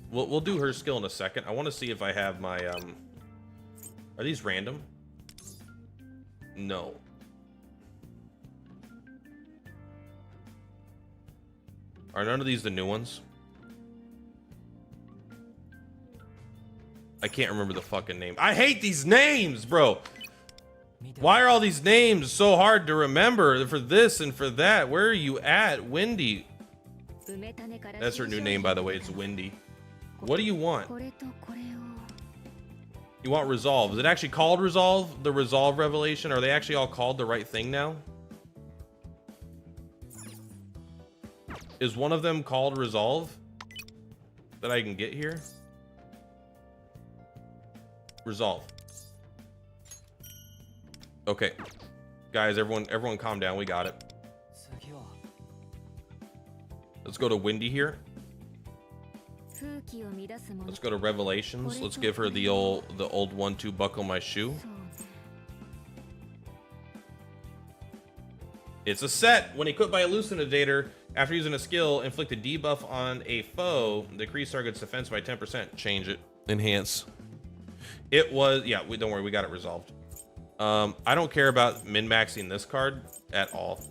We'll do her skill in a second. I want to see if I have my are these random? No. Are none of these the new ones? I can't remember the fucking name. I hate these names, bro. Why are all these names so hard to remember for this and for that? Where are you at, Wendy? That's her new name, by the way. It's Wendy. What do you want? You want Resolve. Is it actually called Resolve? The Resolve Revelation? Are they actually all called the right thing now? Is one of them called Resolve that I can get here? Resolve. Okay. Guys, everyone calm down. We got it. Let's go to Wendy here. Let's go to Revelations. Let's give her the old 1-2 buckle my shoe. It's a set. When equipped by Elucidator, after using a skill, inflict a debuff on a foe, decrease target's defense by 10%. Change it. Enhance. It was, yeah, don't worry, we got it resolved. I don't care about min-maxing this card at all.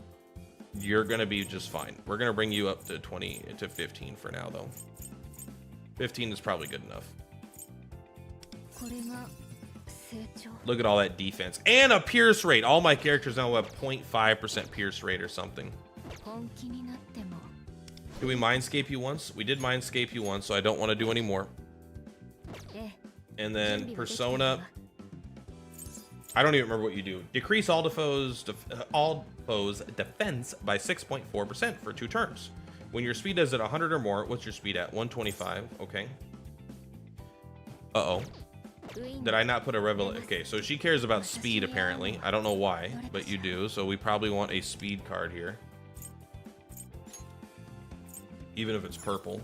You're gonna be just fine. We're gonna bring you up to 20 to 15 for now, though. 15 is probably good enough. Look at all that defense and a pierce rate. All my characters now have 0.5% pierce rate or something. Did we mindscape you once? We did mindscape you once, so I don't want to do any more. And then persona. I don't even remember what you do. Decrease all foes' defense by 6.4% for 2 turns. When your speed is at 100 or more, what's your speed at? 125. Okay. Uh-oh. Did I not put a revelation? Okay, so she cares about speed apparently. I don't know why, but you do. So we probably want a speed card here. Even if it's purple.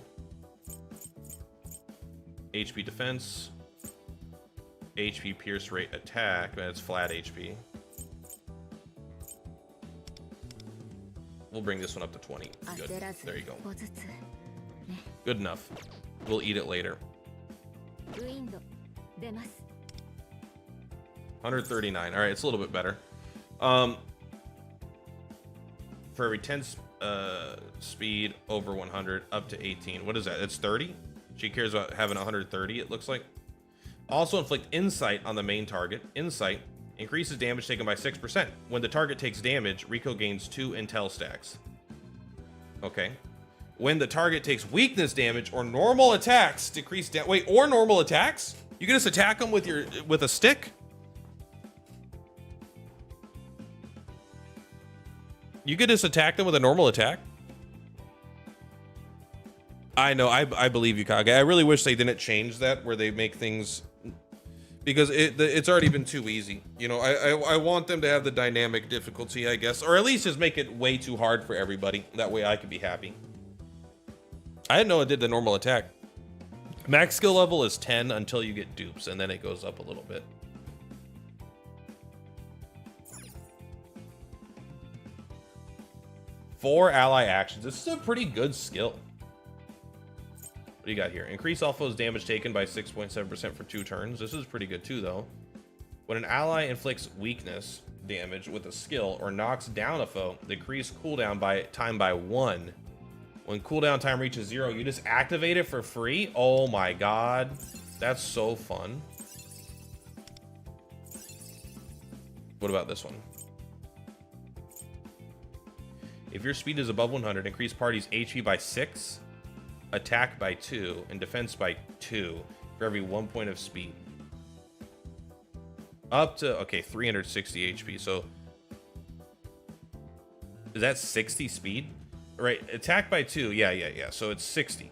HP defense. HP pierce rate attack. That's flat HP. We'll bring this one up to 20. Good. There you go. Good enough. We'll eat it later. 139. All right, it's a little bit better. For every 10 speed over 100 up to 18. What is that? It's 30. She cares about having 130. It looks like. Also inflict insight on the main target. Insight increases damage taken by 6%. When the target takes damage, Rico gains 2 intel stacks. Okay. When the target takes weakness damage or normal attacks, decrease wait, or normal attacks? You can just attack them with a stick? You could just attack them with a normal attack? I know, I believe you, Kage. I really wish they didn't change that, where they make things, because it's already been too easy. You know, I want them to have the dynamic difficulty, I guess, or at least just make it way too hard for everybody. That way I could be happy. I didn't know it did the normal attack. Max skill level is 10 until you get dupes, and then it goes up a little bit. Four ally actions. This is a pretty good skill. What do you got here? Increase all foes' damage taken by 6.7% for 2 turns. This is pretty good too, though. When an ally inflicts weakness damage with a skill or knocks down a foe, decrease cooldown by 1. When cooldown time reaches 0, you just activate it for free. Oh my god, that's so fun. What about this one? If your speed is above 100, increase party's HP by 6, attack by 2, and defense by 2 for every 1 point of speed. Up to, okay, 360 HP. So is that 60 speed? Right, attack by 2. Yeah. So it's 60.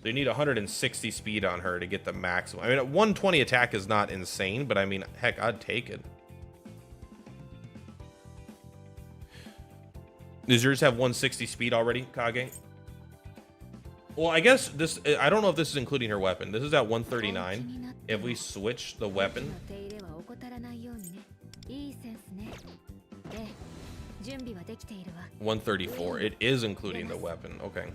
So you need 160 speed on her to get the maximum. I mean, 120 attack is not insane, but I mean, heck, I'd take it. Does yours have 160 speed already, Kage? Well, I guess this, I don't know if this is including her weapon. This is at 139. If we switch the weapon, 134. It is including the weapon. Okay.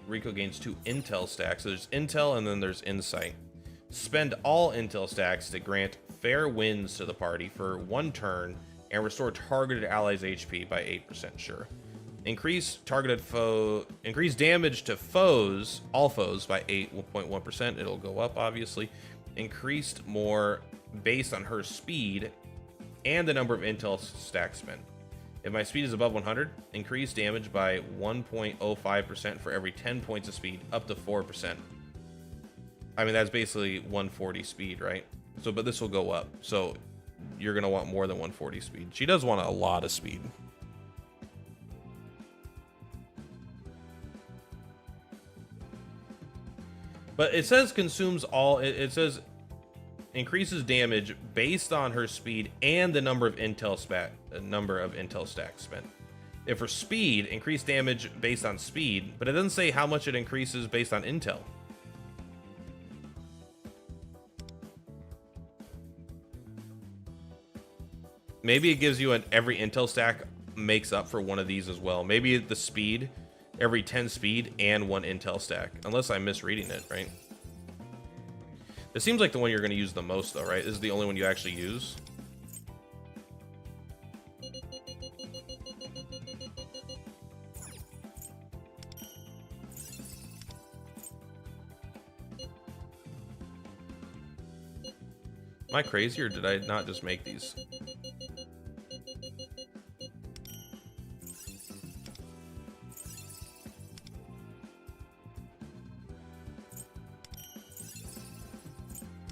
Rico gains 2 intel stacks. So there's intel and then there's insight. Spend all intel stacks to grant fair winds to the party for 1 turn and restore targeted allies' HP by 8%. Sure. Increase damage to foes, all foes, by 8.1%. It'll go up, obviously. Increased more based on her speed and the number of intel stacks spent. If my speed is above 100, increase damage by 1.05% for every 10 points of speed, up to 4%. I mean, that's basically 140 speed, right? So, but this will go up. So you're going to want more than 140 speed. She does want a lot of speed. But it says consumes all, it says increases damage based on her speed and the number of intel stacks spent. If her speed, increase damage based on speed, but it doesn't say how much it increases based on intel. Maybe it gives you every intel stack makes up for one of these as well. Maybe the speed, every 10 speed and 1 intel stack, unless I'm misreading it, right? It seems like the one you're going to use the most, though, right? This is the only one you actually use. Am I crazy, or did I not just make these?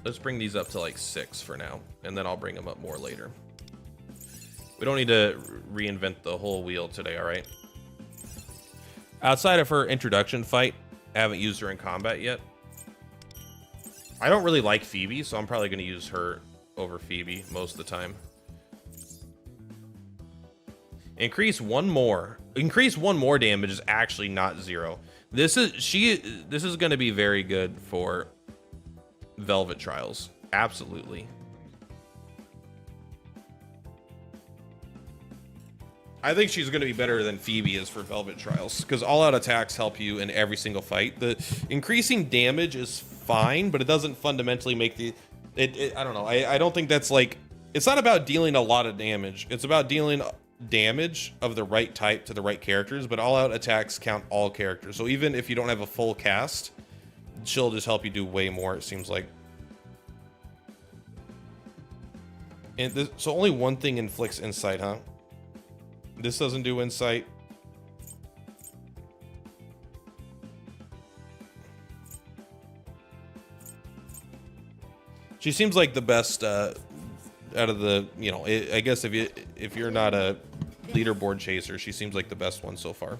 Let's bring these up to like 6 for now, and then I'll bring them up more later. We don't need to reinvent the whole wheel today, all right? Outside of her introduction fight, I haven't used her in combat yet. I don't really like Phoebe, so I'm probably going to use her over Phoebe most of the time. Increase one more damage is actually not 0. This is going to be very good for Velvet Trials. Absolutely. I think she's going to be better than Phoebe is for Velvet Trials, because all-out attacks help you in every single fight. The increasing damage is fine, but it doesn't fundamentally make the... I don't know. I don't think that's like... It's not about dealing a lot of damage. It's about dealing damage of the right type to the right characters, but all-out attacks count all characters. So even if you don't have a full cast, she'll just help you do way more, it seems like. And so only one thing inflicts insight, huh? This doesn't do insight. She seems like the best out of the, you know, I guess if you're not a leaderboard chaser. She seems like the best one so far.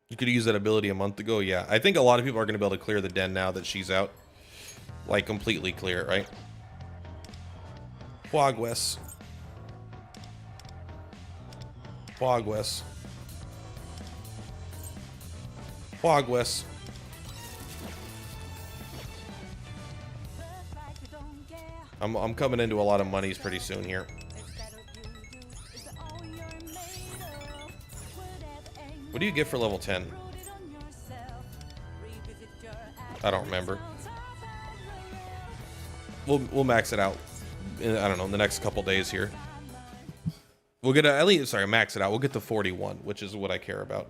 You could use that ability a month ago. Yeah, I think a lot of people are going to be able to clear the den now that she's out. Like, completely clear it, right? Pogwes. Pogwes. Pogwes. I'm coming into a lot of monies pretty soon here. What do you get for level 10? I don't remember. We'll max it out in, I don't know, in the next couple days here. We'll get at least, sorry, max it out. We'll get to 41, which is what I care about.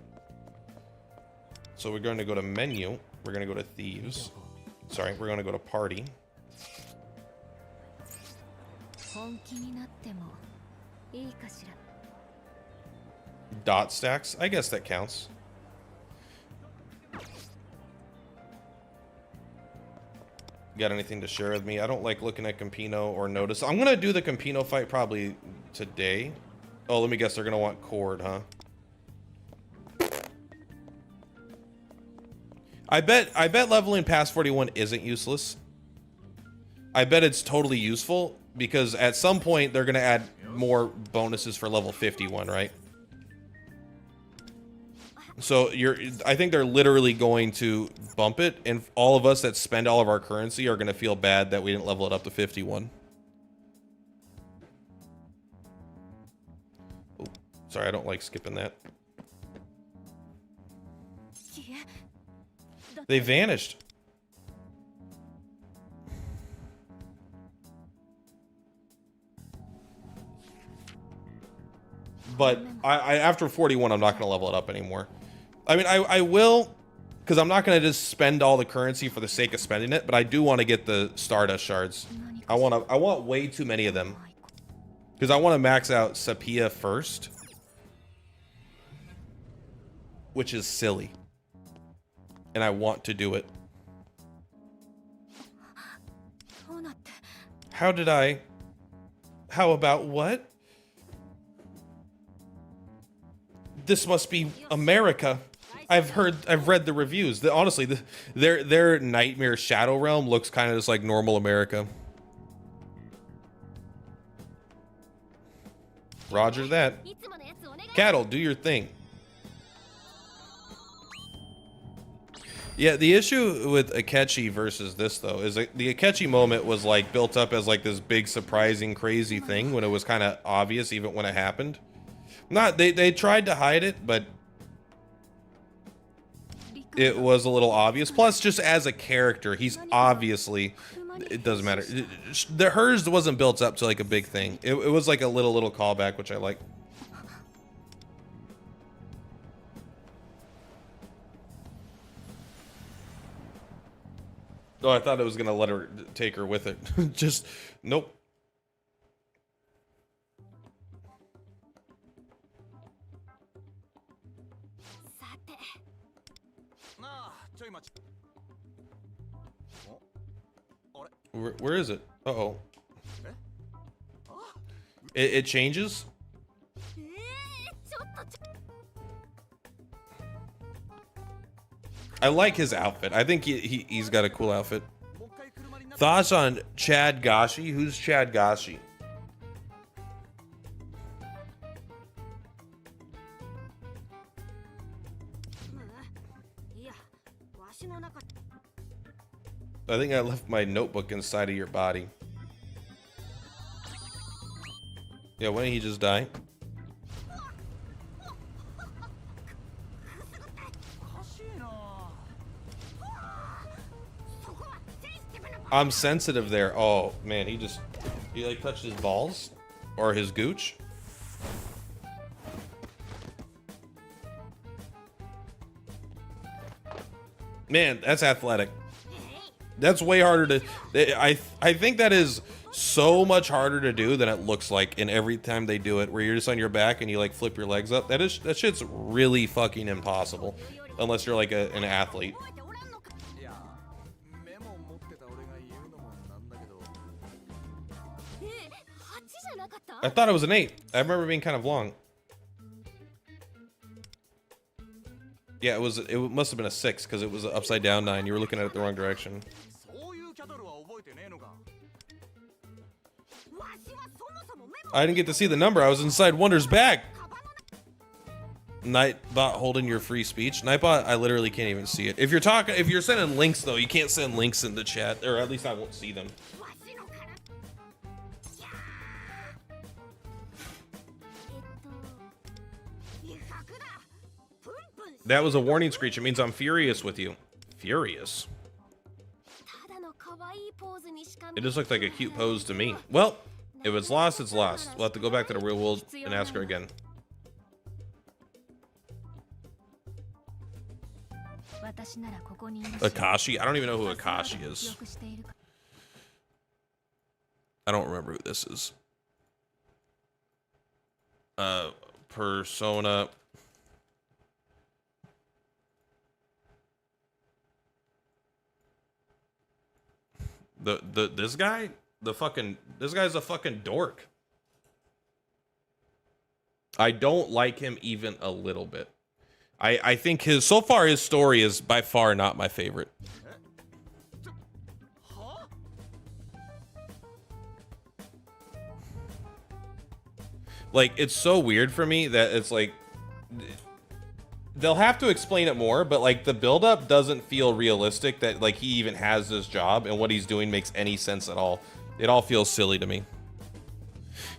So we're going to go to menu. We're going to go to thieves. Sorry, we're going to go to party. Dot stacks? I guess that counts. Got anything to share with me? I don't like looking at Campino or Notice. I'm gonna do the Campino fight probably today. Oh, let me guess, they're gonna want Cord, huh? I bet leveling past 41 isn't useless. I bet it's totally useful because at some point they're gonna add more bonuses for level 51, right? So I think they're literally going to bump it, and all of us that spend all of our currency are going to feel bad that we didn't level it up to 51. Oh, sorry, I don't like skipping that. They vanished. But I after 41, I'm not going to level it up anymore. I mean, I will, because I'm not going to just spend all the currency for the sake of spending it, but I do want to get the Stardust shards. I want way too many of them. Because I want to max out Sapia first. Which is silly. And I want to do it. How did I... How about what? This must be America. I've read the reviews. Honestly, their Nightmare Shadow Realm looks kind of just like normal America. Roger that. Cattle, do your thing. Yeah, the issue with Akashi versus this though is like the Akashi moment was like built up as like this big surprising crazy thing when it was kind of obvious even when it happened. They tried to hide it, but it was a little obvious. Plus, just as a character, he's obviously, it doesn't matter. Hers wasn't built up to like a big thing. It was like a little callback, which I like. Oh, I thought it was gonna let her take her with it. Just nope. Where is it? Uh-oh. It changes? I like his outfit. I think he's got a cool outfit. Thoughts on Chad Gashi? Who's Chad Gashi? I think I left my notebook inside of your body. Yeah, why didn't he just die? I'm sensitive there. Oh man, he like touched his balls or his gooch. Man, that's athletic. That's way harder to... I think that is so much harder to do than it looks like in every time they do it, where you're just on your back and you like flip your legs up. That shit's really fucking impossible. Unless you're like an athlete. I thought it was an 8. I remember being kind of long. Yeah, it must have been a 6 because it was an upside down 9. You were looking at it the wrong direction. I didn't get to see the number. I was inside Wonder's bag. Nightbot holding your free speech. Nightbot, I literally can't even see it. If you're sending links though, you can't send links in the chat, or at least I won't see them. That was a warning screech. It means I'm furious with you. Furious. It just looked like a cute pose to me. Well, if it's lost, it's lost. We'll have to go back to the real world and ask her again. Akashi? I don't even know who Akashi is. I don't remember who this is. Persona. This guy? This guy's a fucking dork. I don't like him even a little bit. I think so far his story is by far not my favorite. Like, it's so weird for me that it's like they'll have to explain it more, but like the buildup doesn't feel realistic that like he even has this job and what he's doing makes any sense at all. It all feels silly to me.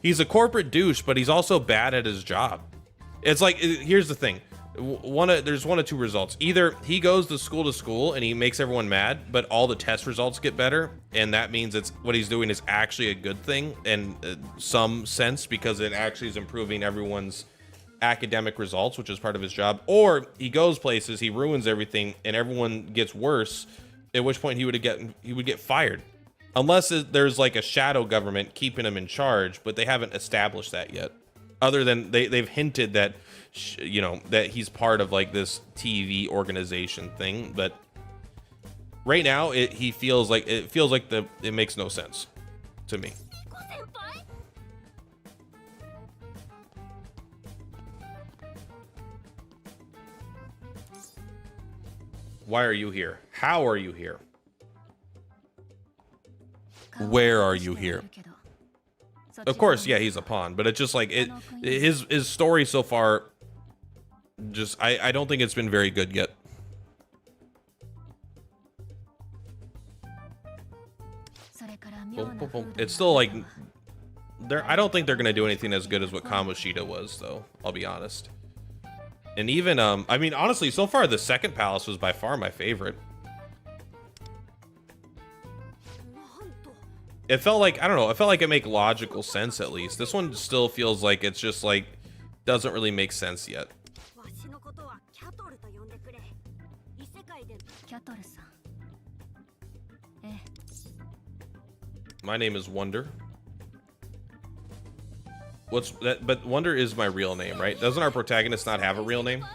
He's a corporate douche, but he's also bad at his job. It's like, here's the thing. There's one of two results. Either he goes to school and he makes everyone mad, but all the test results get better, and that means what he's doing is actually a good thing in some sense because it actually is improving everyone's academic results, which is part of his job. Or he goes places, he ruins everything, and everyone gets worse, at which point he would get fired. Unless there's like a shadow government keeping him in charge, but they haven't established that yet. Other than they've hinted that, you know, that he's part of like this TV organization thing, but right now it feels like it makes no sense to me. Why are you here? How are you here? Where are you here? Of course, yeah, he's a pawn, but it's just like his story so far, just I don't think it's been very good yet. It's still like I don't think they're gonna do anything as good as what Kamoshida was, though. I'll be honest. And even I mean, honestly, so far the second palace was by far my favorite. It felt like, I don't know, it felt like it made logical sense at least. This one still feels like it's just like, doesn't really make sense yet. My name is Wonder. What's that? But Wonder is my real name, right? Doesn't our protagonist not have a real name?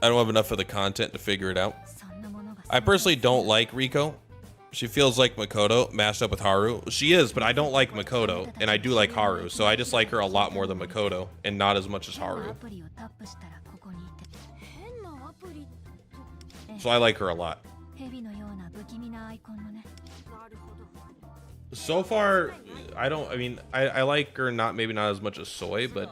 I don't have enough of the content to figure it out. I personally don't like Riko. She feels like Makoto mashed up with Haru. She is, but I don't like Makoto, and I do like Haru, so I just like her a lot more than Makoto, and not as much as Haru. So I like her a lot. So far, I like her maybe not as much as Soy, but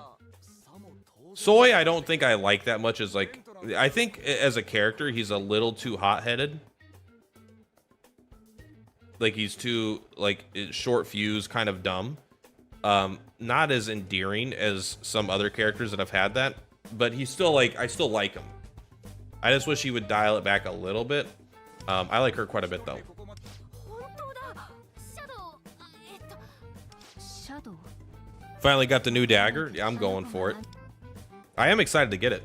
Soy I don't think I like that much as like, I think as a character he's a little too hot-headed. Like he's too like short fuse, kind of dumb. Not as endearing as some other characters that have had that, but he's still like, I still like him. I just wish he would dial it back a little bit. I like her quite a bit though. Finally got the new dagger. Yeah, I'm going for it. I am excited to get it.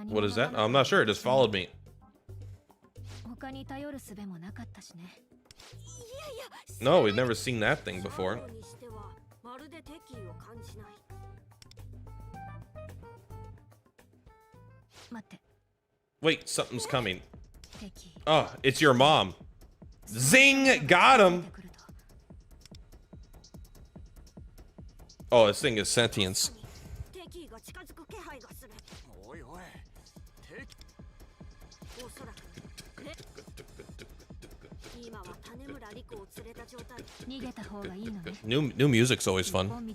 What is that? I'm not sure. It just followed me. No, we've never seen that thing before. Wait, something's coming. Oh, it's your mom. Zing! Got him! Oh, this thing is sentience. New music's always fun.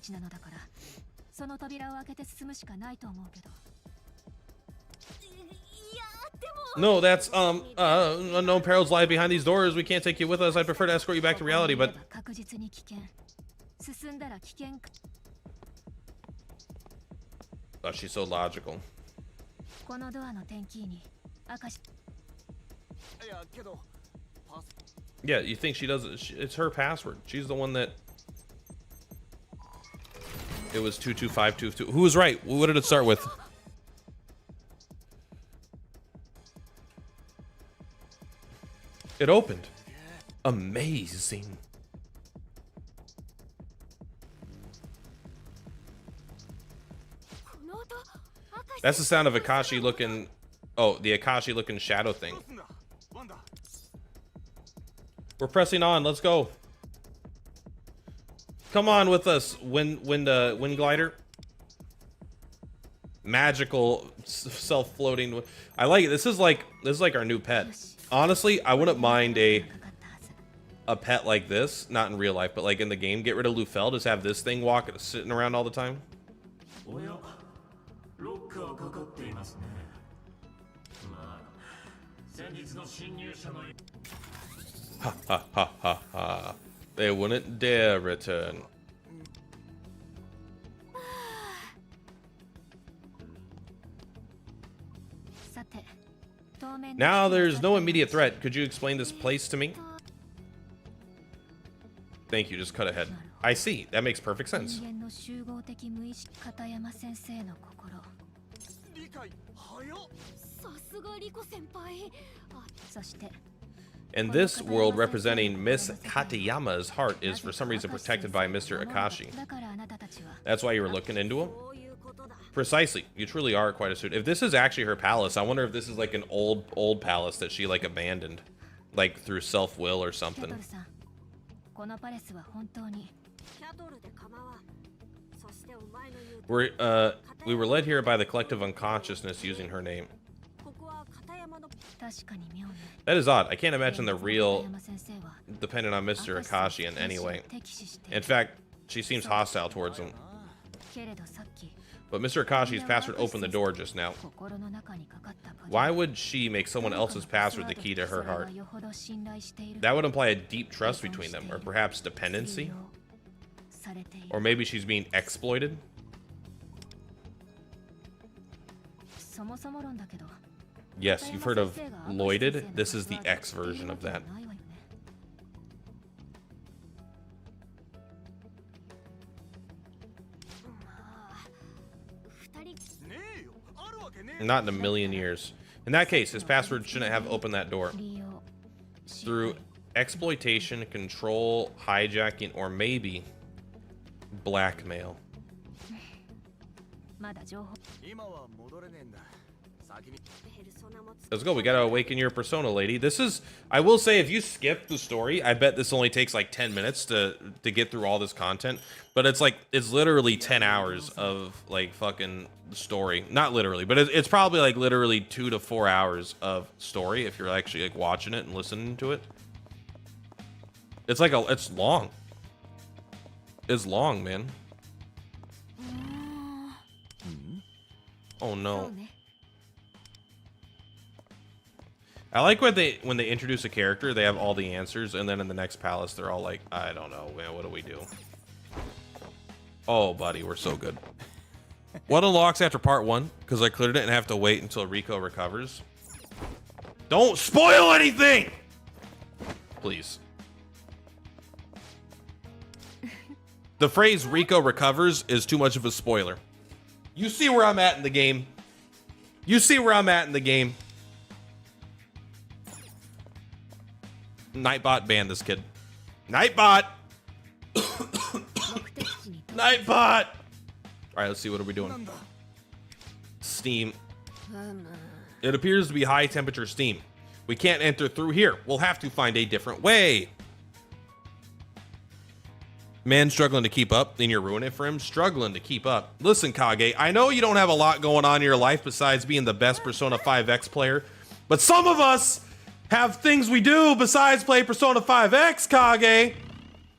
No, that's unknown perils lie behind these doors. We can't take you with us. I'd prefer to escort you back to reality, but oh, she's so logical. Yeah, you think she does it? It's her password. She's the one that. It was 22522. Who was right? What did it start with? It opened. Amazing. That's the sound of Akashi looking. Oh, the Akashi looking shadow thing. We're pressing on. Let's go. Come on with us, wind glider. Magical self-floating. I like it. This is like our new pet. Honestly, I wouldn't mind a pet like this, not in real life, but like in the game. Get rid of Lufel, just have this thing sitting around all the time. Ha ha ha ha ha. They wouldn't dare return. Now there's no immediate threat. Could you explain this place to me? Thank you, just cut ahead. I see. That makes perfect sense. In this world, representing Miss Katayama's heart is for some reason protected by Mr. Akashi. That's why you were looking into him? Precisely. You truly are quite a student. If this is actually her palace, I wonder if this is like an old palace that she like abandoned, like through self-will or something. We were led here by the collective unconsciousness using her name. That is odd. I can't imagine the real dependent on Mr. Akashi in any way. In fact, she seems hostile towards him. But Mr. Akashi's password opened the door just now. Why would she make someone else's password the key to her heart? That would imply a deep trust between them, or perhaps dependency? Or maybe she's being exploited? Yes, you've heard of Lloyded? This is the X version of that. Not in a million years. In that case, his password shouldn't have opened that door. Through exploitation, control, hijacking, or maybe blackmail. Let's go. We gotta awaken your persona, lady. This is, I will say, if you skip the story, I bet this only takes like 10 minutes to get through all this content. But it's like, it's literally 10 hours of like fucking story. Not literally, but it's probably like literally 2 to 4 hours of story if you're actually like watching it and listening to it. It's like it's long. It's long, man. Oh no. I like when they introduce a character, they have all the answers, and then in the next palace, they're all like, I don't know, man, what do we do? Oh, buddy, we're so good. What unlocks after part 1? Because I cleared it and have to wait until Rico recovers. Don't spoil anything! Please. The phrase Rico recovers is too much of a spoiler. You see where I'm at in the game. You see where I'm at in the game. Nightbot banned this kid. Nightbot! Nightbot! Alright, let's see. What are we doing? Steam. It appears to be high temperature steam. We can't enter through here. We'll have to find a different way. Man struggling to keep up, then you're ruining it for him. Struggling to keep up. Listen, Kage, I know you don't have a lot going on in your life besides being the best Persona 5X player, but some of us have things we do besides play Persona 5X, Kage.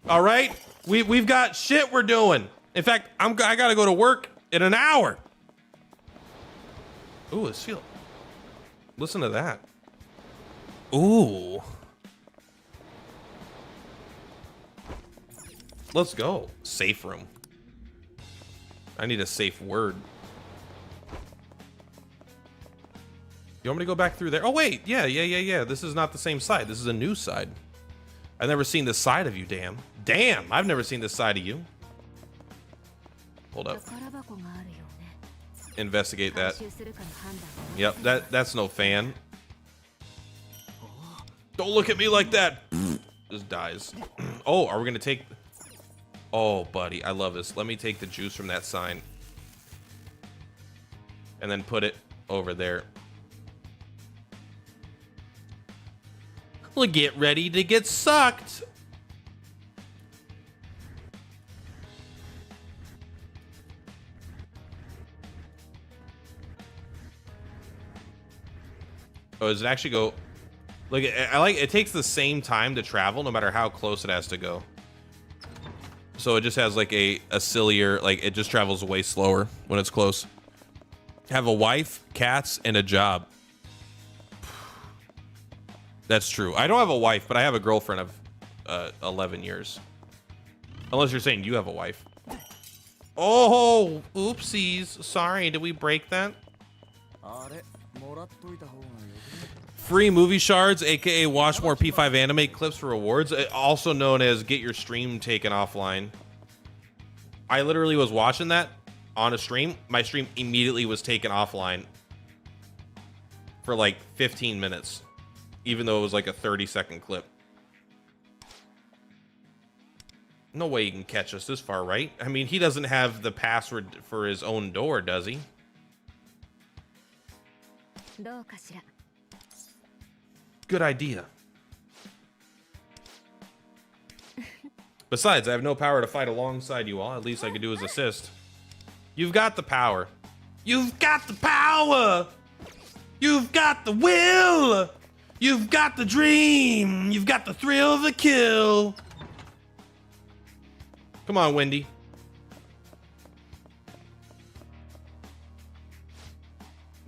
All right? We've got shit we're doing. In fact, I gotta go to work in an hour. Ooh, let's feel. Listen to that. Ooh. Let's go. Safe room. I need a safe word. You want me to go back through there? Oh, wait. Yeah. This is not the same side. This is a new side. I've never seen this side of you, damn. Damn, I've never seen this side of you. Hold up. Investigate that. Yep, that's no fan. Don't look at me like that. Just dies. Oh, are we gonna take... Oh, buddy, I love this. Let me take the juice from that sign. And then put it over there. We'll get ready to get sucked. Oh, does it actually go... Look, I like it takes the same time to travel no matter how close it has to go. So it just has like a sillier, like it just travels way slower when it's close. Have a wife, cats, and a job. That's true. I don't have a wife, but I have a girlfriend of 11 years. Unless you're saying you have a wife. Oh, oopsies. Sorry, did we break that? Free movie shards, aka watch more P5 anime clips for rewards, also known as get your stream taken offline. I literally was watching that on a stream. My stream immediately was taken offline for like 15 minutes, even though it was like a 30-second clip. No way you can catch us this far, right? I mean, he doesn't have the password for his own door, does he? Good idea. Besides, I have no power to fight alongside you all. At least I could do is assist. You've got the power. You've got the power. You've got the will. You've got the dream. You've got the thrill of the kill. Come on, Wendy.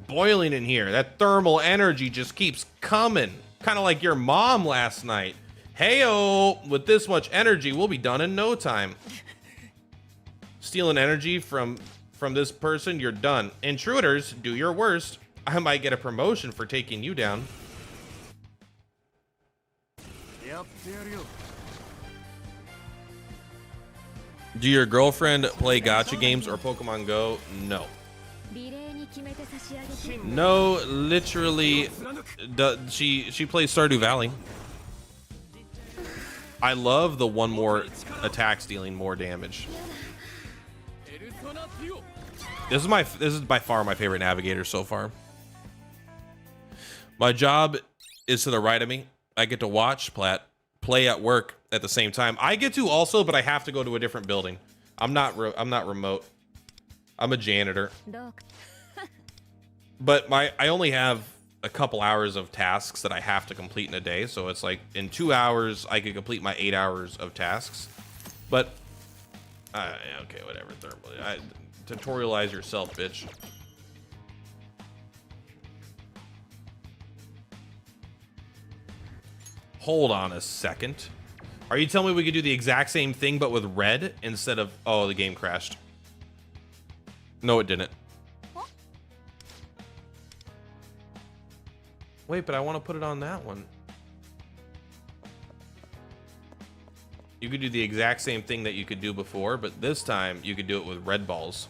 Boiling in here. That thermal energy just keeps coming. Kind of like your mom last night. Heyo, with this much energy, we'll be done in no time. Stealing energy from this person, you're done. Intruders, do your worst. I might get a promotion for taking you down. Do your girlfriend play gacha games or Pokemon Go? No. No, literally, she plays Stardew Valley. I love the one more attacks dealing more damage. This is by far my favorite navigator so far. My job is to the right of me. I get to watch play at work at the same time. I get to also, but I have to go to a different building. I'm not remote. I'm a janitor. But I only have a couple hours of tasks that I have to complete in a day, so it's like in 2 hours I could complete my 8 hours of tasks. But okay, whatever. Tutorialize yourself, bitch. Hold on a second. Are you telling me we could do the exact same thing but with red instead of... Oh, the game crashed. No, it didn't. Wait, but I want to put it on that one. You could do the exact same thing that you could do before, but this time you could do it with red balls.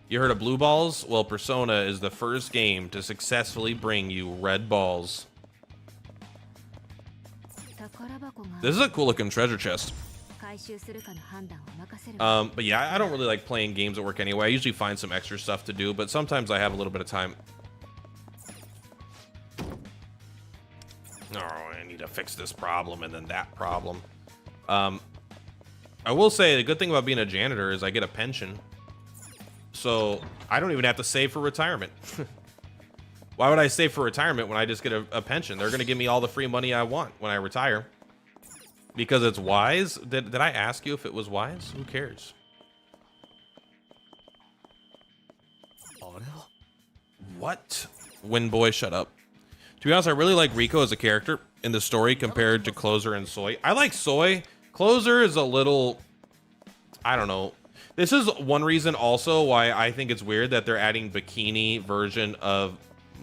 You heard of blue balls? Well, Persona is the first game to successfully bring you red balls. This is a cool looking treasure chest. But yeah, I don't really like playing games at work anyway. I usually find some extra stuff to do, but sometimes I have a little bit of time. Oh, I need to fix this problem and then that problem. I will say the good thing about being a janitor is I get a pension. So I don't even have to save for retirement. Why would I save for retirement when I just get a pension? They're going to give me all the free money I want when I retire. Because it's wise. Did I ask you if it was wise? Who cares? What? Wind boy, shut up. To be honest, I really like Rico as a character in the story compared to Closer and Soy. I like Soy. Closer is a little... I don't know. This is one reason also why I think it's weird that they're adding bikini version of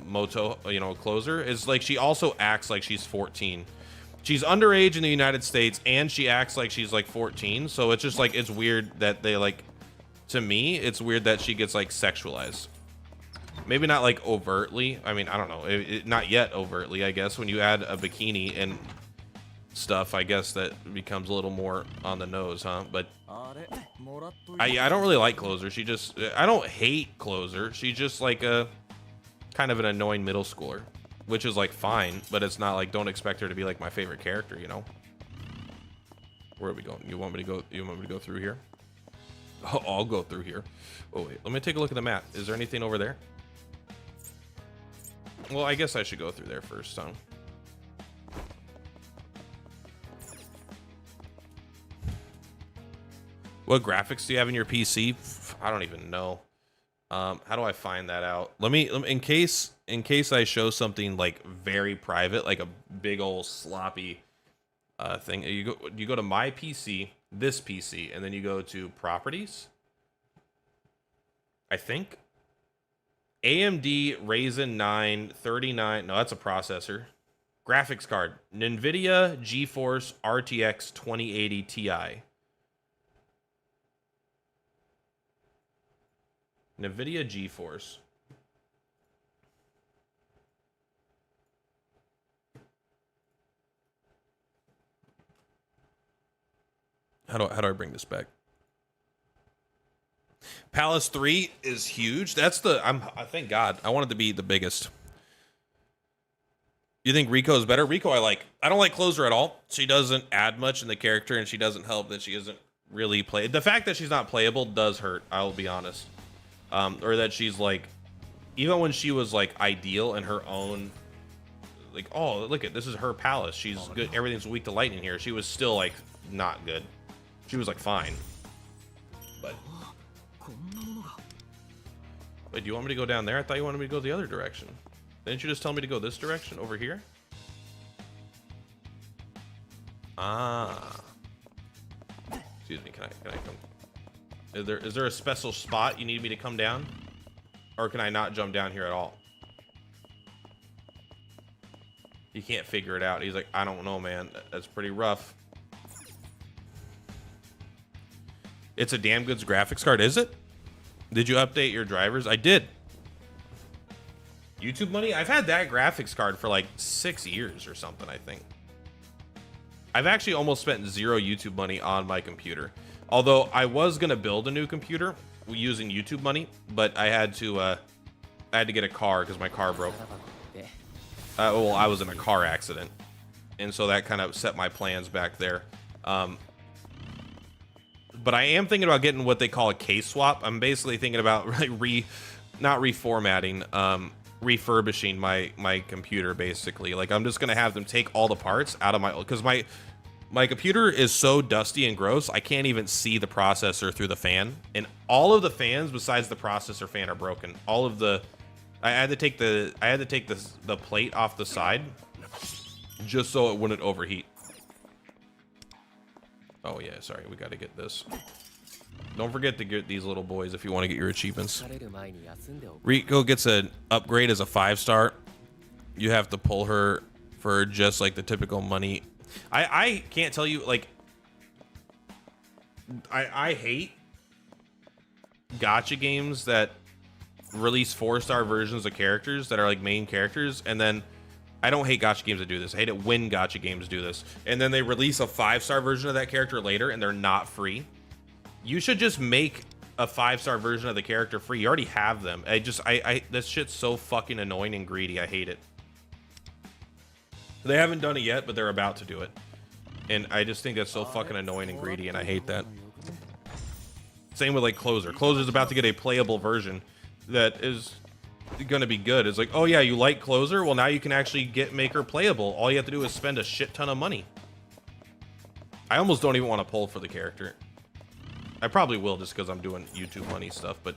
Moto, you know, Closer. Is like she also acts like she's 14. She's underage in the United States and she acts like she's like 14. So it's just like, it's weird that they like, to me, it's weird that she gets like sexualized. Maybe not like overtly. I mean, I don't know. Not yet overtly, I guess. When you add a bikini and stuff, I guess that becomes a little more on the nose, huh? But I don't really like Closer. She just, I don't hate Closer. She's just like a kind of an annoying middle schooler, which is like fine, but it's not like, don't expect her to be like my favorite character, you know? Where are we going? You want me to go through here? Oh, I'll go through here. Oh wait, let me take a look at the map. Is there anything over there? Well, I guess I should go through there first, huh? What graphics do you have in your PC? I don't even know. How do I find that out? Let me in case I show something like very private, like a big old sloppy thing. You go to my PC, this PC, and then you go to properties. I think AMD Ryzen 9 39. No, that's a processor. Graphics card, NVIDIA GeForce RTX 2080 Ti. NVIDIA GeForce. How do I bring this back? Palace 3 is huge. That's the I thank God. I wanted to be the biggest. You think Rico is better? Rico I don't like Closer at all. She doesn't add much in the character and she doesn't help that she isn't really played. The fact that she's not playable does hurt, I'll be honest. Or that she's like, even when she was like ideal in her own, like, oh, look at this is her palace. She's good. Everything's weak to lightning here. She was still like not good. She was like fine. But wait, do you want me to go down there? I thought you wanted me to go the other direction. Didn't you just tell me to go this direction over here? Ah. Excuse me. Can I come? Is there a special spot you need me to come down? Or can I not jump down here at all? He can't figure it out. He's like, I don't know, man. That's pretty rough. It's a damn good graphics card, is it? Did you update your drivers? I did. YouTube money? I've had that graphics card for like 6 years or something, I think. I've actually almost spent zero YouTube money on my computer. Although I was gonna build a new computer using YouTube money, but I had to get a car because my car broke. Well, I was in a car accident, and so that kind of set my plans back there. But I am thinking about getting what they call a case swap. I'm basically thinking about like not reformatting, refurbishing my computer. Basically, like I'm just gonna have them take all the parts out of because my computer is so dusty and gross, I can't even see the processor through the fan. And all of the fans besides the processor fan are broken. All of the I had to take the plate off the side just so it wouldn't overheat. Oh yeah, sorry, we got to get this. Don't forget to get these little boys if you want to get your achievements. Rico gets an upgrade as a 5-star. You have to pull her for just like the typical money. I can't tell you, like, I hate gacha games that release 4-star versions of characters that are like main characters, and then I don't hate gacha games that do this. I hate it when gacha games do this. And then they release a 5-star version of that character later and they're not free. You should just make a 5-star version of the character free. You already have them. This shit's so fucking annoying and greedy. I hate it. They haven't done it yet, but they're about to do it. And I just think that's so fucking annoying and greedy, and I hate that. Same with like Closer. Closer's about to get a playable version that is gonna be good. It's like, oh yeah, you like Closer? Well, now you can actually make her playable. All you have to do is spend a shit ton of money. I almost don't even want to pull for the character. I probably will just because I'm doing YouTube money stuff, but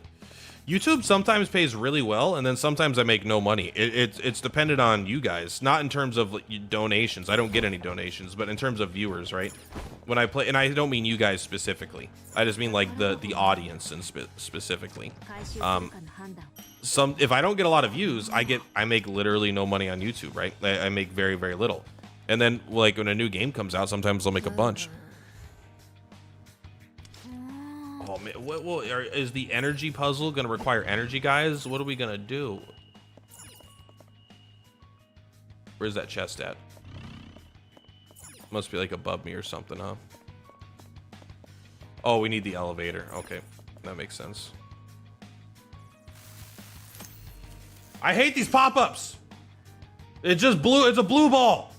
YouTube sometimes pays really well, and then sometimes I make no money. It's dependent on you guys, not in terms of donations. I don't get any donations, but in terms of viewers, right? When I play, and I don't mean you guys specifically. I just mean like the audience and specifically. If I don't get a lot of views, I make literally no money on YouTube, right? I make very, very little. And then like when a new game comes out, sometimes I'll make a bunch. Oh man, is the energy puzzle gonna require energy, guys? What are we gonna do? Where's that chest at? Must be like above me or something, huh? Oh, we need the elevator. Okay, that makes sense. I hate these pop-ups. It's a blue ball.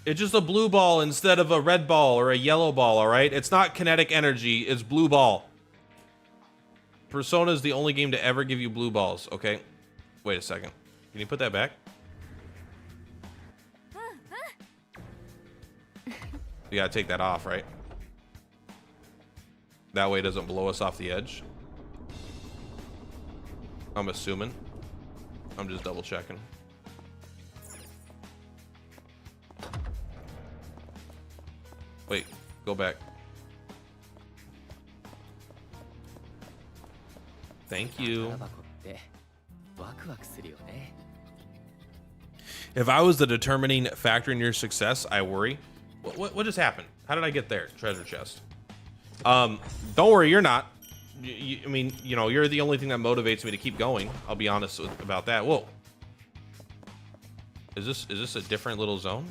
It's just a blue ball instead of a red ball or a yellow ball, all right? It's not kinetic energy, it's blue ball. Persona is the only game to ever give you blue balls, okay? Wait a second. Can you put that back? You gotta take that off, right? That way it doesn't blow us off the edge. I'm assuming. I'm just double checking. Wait, go back. Thank you. If I was the determining factor in your success, I worry. What just happened? How did I get there? Treasure chest. Don't worry, you're not. I mean, you know, you're the only thing that motivates me to keep going. I'll be honest about that. Whoa. Is this a different little zone?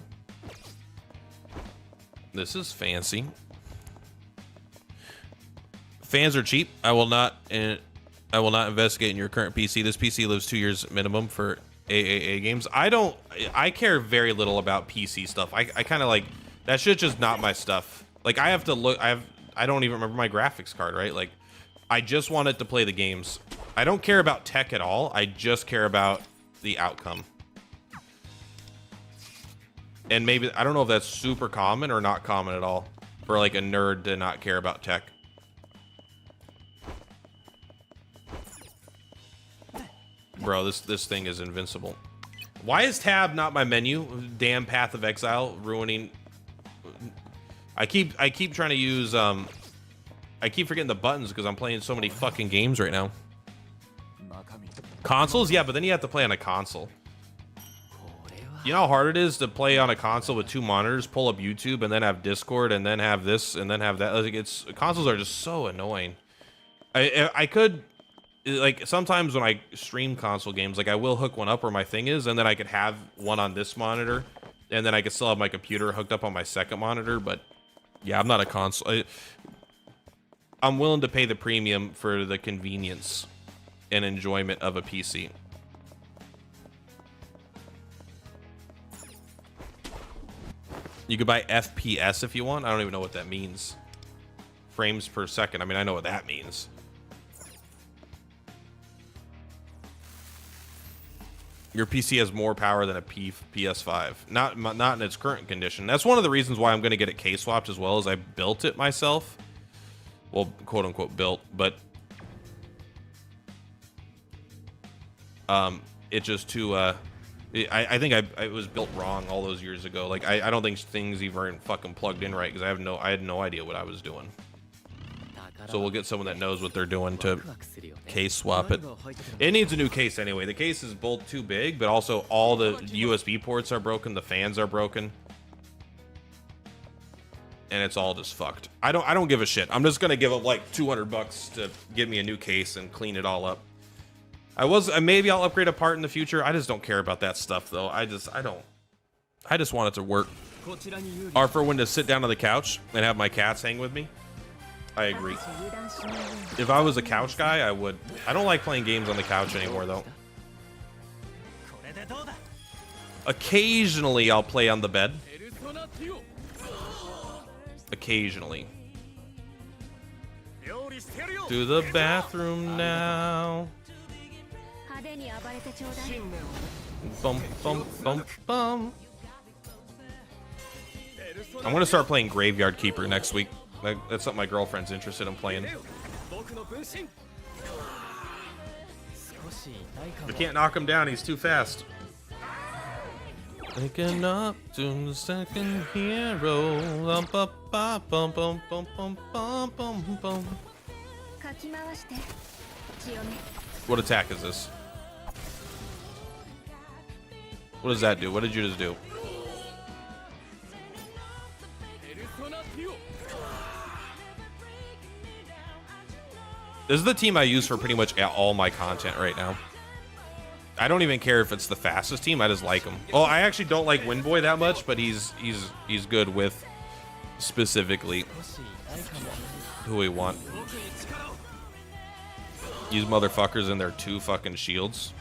This is fancy. Fans are cheap. I will not investigate in your current PC. This PC lives 2 years minimum for AAA games. I care very little about PC stuff. I kind of like that shit's just not my stuff. Like I have to look. I don't even remember my graphics card, right? Like I just want it to play the games. I don't care about tech at all. I just care about the outcome. And maybe, I don't know if that's super common or not common at all for like a nerd to not care about tech. Bro, this thing is invincible. Why is tab not my menu? Damn Path of Exile ruining. I keep trying to use I keep forgetting the buttons because I'm playing so many fucking games right now. Consoles? Yeah, but then you have to play on a console. You know how hard it is to play on a console with 2 monitors, pull up YouTube, and then have Discord, and then have this, and then have that. Like consoles are just so annoying. I could, like, sometimes when I stream console games, like I will hook one up where my thing is, and then I could have one on this monitor, and then I could still have my computer hooked up on my second monitor. But yeah, I'm not a console. I'm willing to pay the premium for the convenience and enjoyment of a PC. You could buy FPS if you want. I don't even know what that means. Frames per second. I mean, I know what that means. Your PC has more power than a PS5. Not in its current condition. That's one of the reasons why I'm going to get it K-swapped as well, as I built it myself. Well, quote unquote built, but it's just too I think it was built wrong all those years ago. Like I don't think things even fucking plugged in right because I had no idea what I was doing. So we'll get someone that knows what they're doing to case swap it. It needs a new case anyway. The case is both too big, but also all the USB ports are broken, the fans are broken. And it's all just fucked. I don't give a shit. I'm just gonna give up like $200 to get me a new case and clean it all up. Maybe I'll upgrade a part in the future. I just don't care about that stuff though. I I just want it to work. Or for when to sit down on the couch and have my cats hang with me. I agree. If I was a couch guy, I would. I don't like playing games on the couch anymore, though. Occasionally, I'll play on the bed. Occasionally. To the bathroom now. Bum, bum, bum, bum. I'm gonna start playing Graveyard Keeper next week. That's something my girlfriend's interested in playing. I can't knock him down, he's too fast. Waking up to the second hero. Bum, bum, bum, bum, bum, bum, bum, bum, bum. What attack is this? What does that do? What did you just do? This is the team I use for pretty much all my content right now. I don't even care if it's the fastest team. I just like him. Oh, I actually don't like Windboy that much, but he's good with specifically who we want. These motherfuckers in their 2 fucking shields.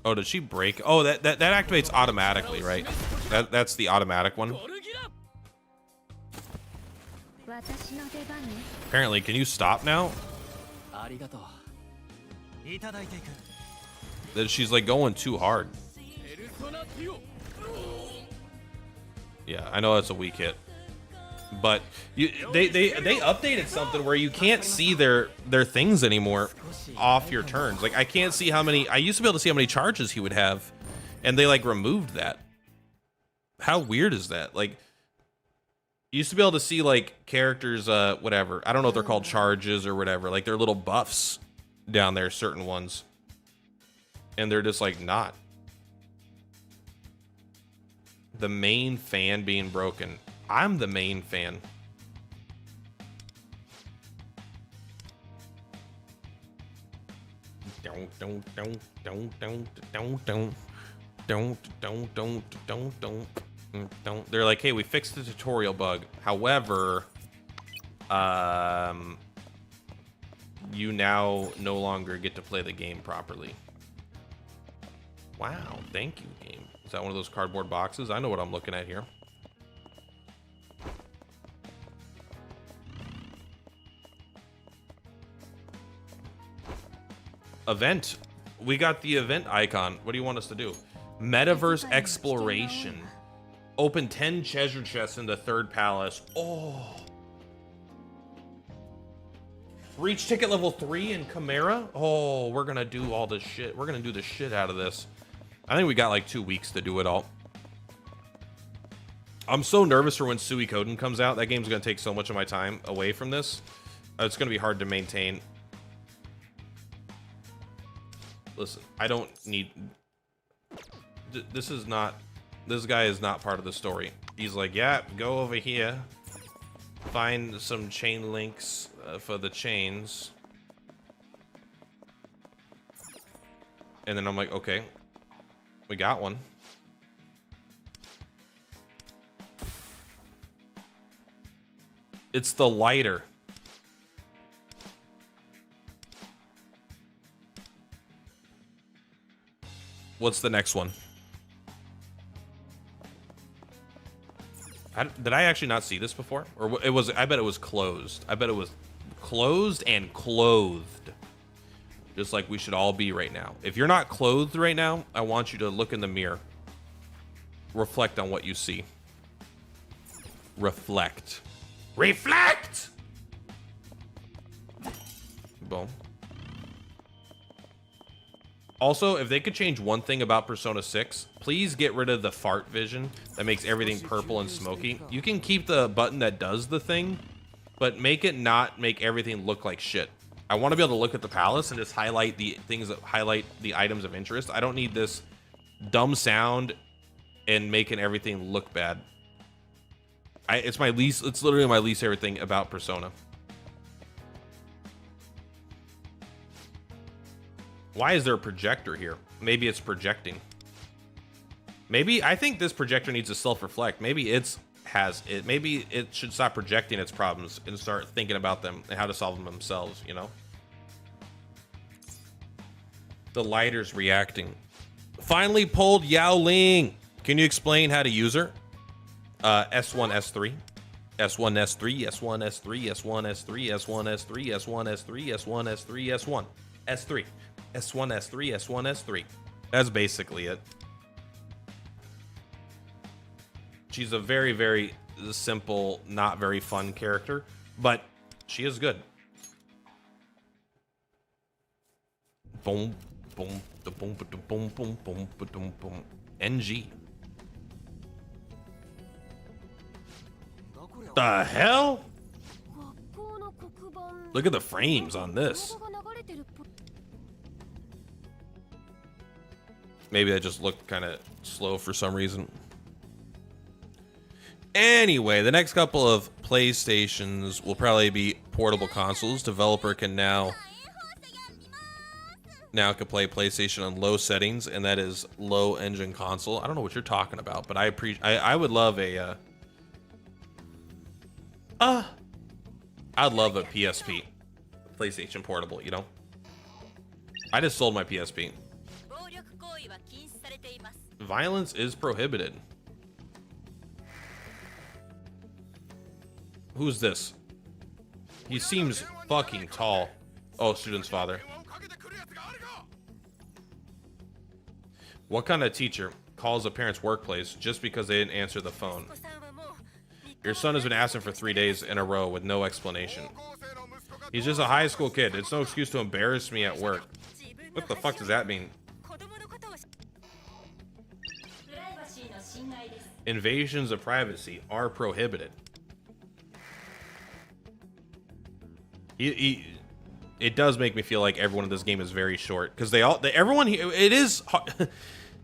Oh, did she break? Oh, that activates automatically, right? That's the automatic one. Apparently, can you stop now? That she's like going too hard. Yeah, I know that's a weak hit. But they updated something where you can't see their things anymore off your turns. Like, I can't see how many. I used to be able to see how many charges he would have, and they like removed that. How weird is that? Like, you used to be able to see like characters, whatever. I don't know if they're called charges or whatever. Like, they're little buffs down there, certain ones, and they're just like not. The main fan being broken. I'm the main fan. Don't. They're like, hey, we fixed the tutorial bug. However, you now no longer get to play the game properly. Wow, thank you, game. Is that one of those cardboard boxes? I know what I'm looking at here. Event. We got the event icon. What do you want us to do? Metaverse exploration. Open 10 treasure chests in the 3rd palace. Oh. Reach ticket level 3 in Chimera. Oh, we're gonna do all this shit. We're gonna do the shit out of this. I think we got like 2 weeks to do it all. I'm so nervous for when Suikoden comes out. That game's gonna take so much of my time away from this. It's gonna be hard to maintain. Listen, I don't need... This guy is not part of the story. He's like, yeah, go over here. Find some chain links for the chains. And then I'm like, okay. We got one. It's the lighter. What's the next one? Did I actually not see this before? Or it was, I bet it was closed. I bet it was closed and clothed. Just like we should all be right now. If you're not clothed right now, I want you to look in the mirror. Reflect on what you see. Reflect. Reflect! Boom. Also, if they could change one thing about Persona 6, please get rid of the fart vision that makes everything purple and smoky. You can keep the button that does the thing, but make it not make everything look like shit. I want to be able to look at the palace and just highlight the things that highlight the items of interest. I don't need this dumb sound and making everything look bad. It's my least. It's literally my least favorite thing about Persona. Why is there a projector here? Maybe it's projecting. Maybe I think this projector needs to self-reflect. Maybe maybe it should stop projecting its problems and start thinking about them and how to solve them themselves, you know? The lighter's reacting. Finally pulled Yao Ling. Can you explain how to use her? S1, S3. S1, S3, S1, S3, S1, S3, S1, S3, S1, S3, S1, S3, S1, S3. S1, S3, S1, S3. That's basically it. She's a very, very simple, not very fun character, but she is good. Boom, boom, da boom, ba boom, boom, boom, ba boom, boom. NG. The hell? Look at the frames on this. Maybe that just looked kind of slow for some reason. Anyway, the next couple of PlayStations will probably be portable consoles. Developer can now can play PlayStation on low settings, and that is low engine console. I don't know what you're talking about, but I would love a I'd love a PSP, PlayStation Portable. You know, I just sold my PSP. Violence is prohibited. Who's this? He seems fucking tall. Oh, student's father. What kind of teacher calls a parent's workplace just because they didn't answer the phone? Your son has been absent for 3 days in a row with no explanation. He's just a high school kid. It's no excuse to embarrass me at work. What the fuck does that mean? Invasions of privacy are prohibited. It does make me feel like everyone in this game is very short, because everyone here,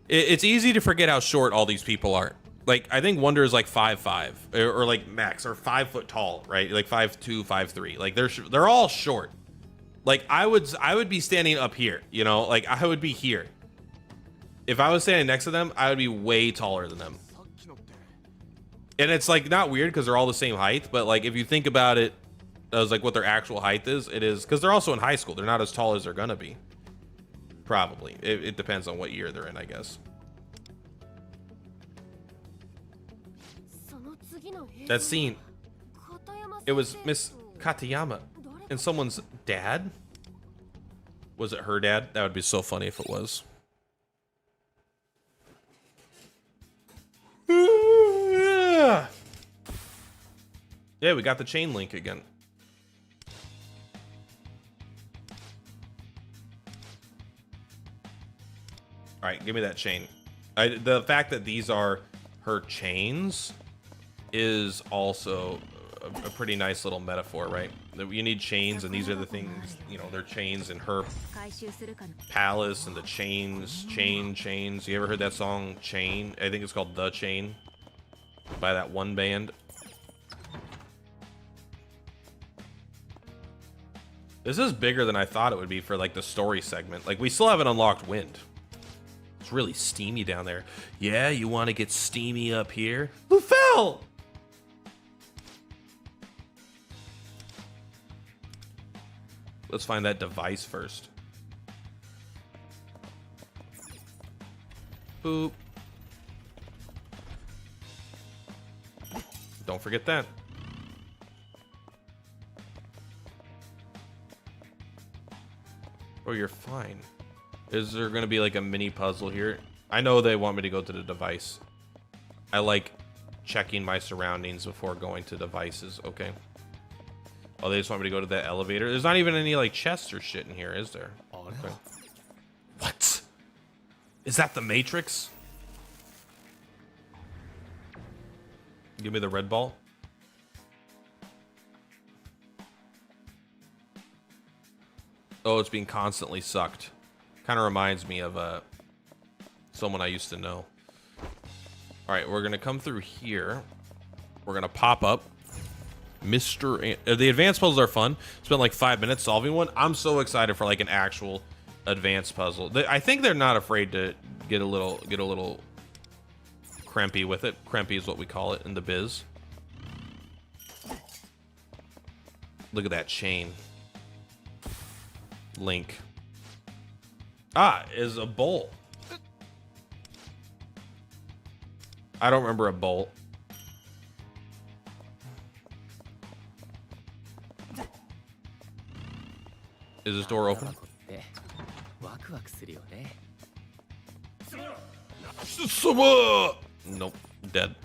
it's easy to forget how short all these people are. Like, I think Wonder is like 5'5", or like Max, or 5 foot tall, right? Like 5'2", 5'3". Like they're all short. Like I would be standing up here, you know, like I would be here. If I was standing next to them, I would be way taller than them. And it's like not weird because they're all the same height, but like if you think about it as like what their actual height is, it is because they're also in high school. They're not as tall as they're gonna be. Probably. It depends on what year they're in, I guess. That scene, it was Miss Katayama and someone's dad. Was it her dad? That would be so funny if it was. Yeah, we got the chain link again. All right, give me that chain. The fact that these are her chains is also a pretty nice little metaphor, right? That you need chains, and these are the things, you know, they're chains in her palace, and the chains. You ever heard that song, Chain? I think it's called The Chain by that one band. This is bigger than I thought it would be for like the story segment. Like we still haven't unlocked wind. It's really steamy down there. Yeah, you want to get steamy up here? Lufel! Let's find that device first. Boop. Don't forget that. Oh, you're fine. Is there going to be like a mini puzzle here? I know they want me to go to the device. I like checking my surroundings before going to devices. Okay. Oh, they just want me to go to that elevator. There's not even any like chests or shit in here, is there? Oh, okay. What? Is that the Matrix? Give me the red ball. Oh, it's being constantly sucked. Kind of reminds me of someone I used to know. All right, we're gonna come through here. We're gonna pop up the advanced puzzles are fun. Spent like 5 minutes solving one. I'm so excited for like an actual advanced puzzle. I think they're not afraid to get a little crempy with it. Crempy is what we call it in the biz. Look at that chain. Link. Ah, is a bolt. I don't remember a bolt. Is this door open? Nope, dead.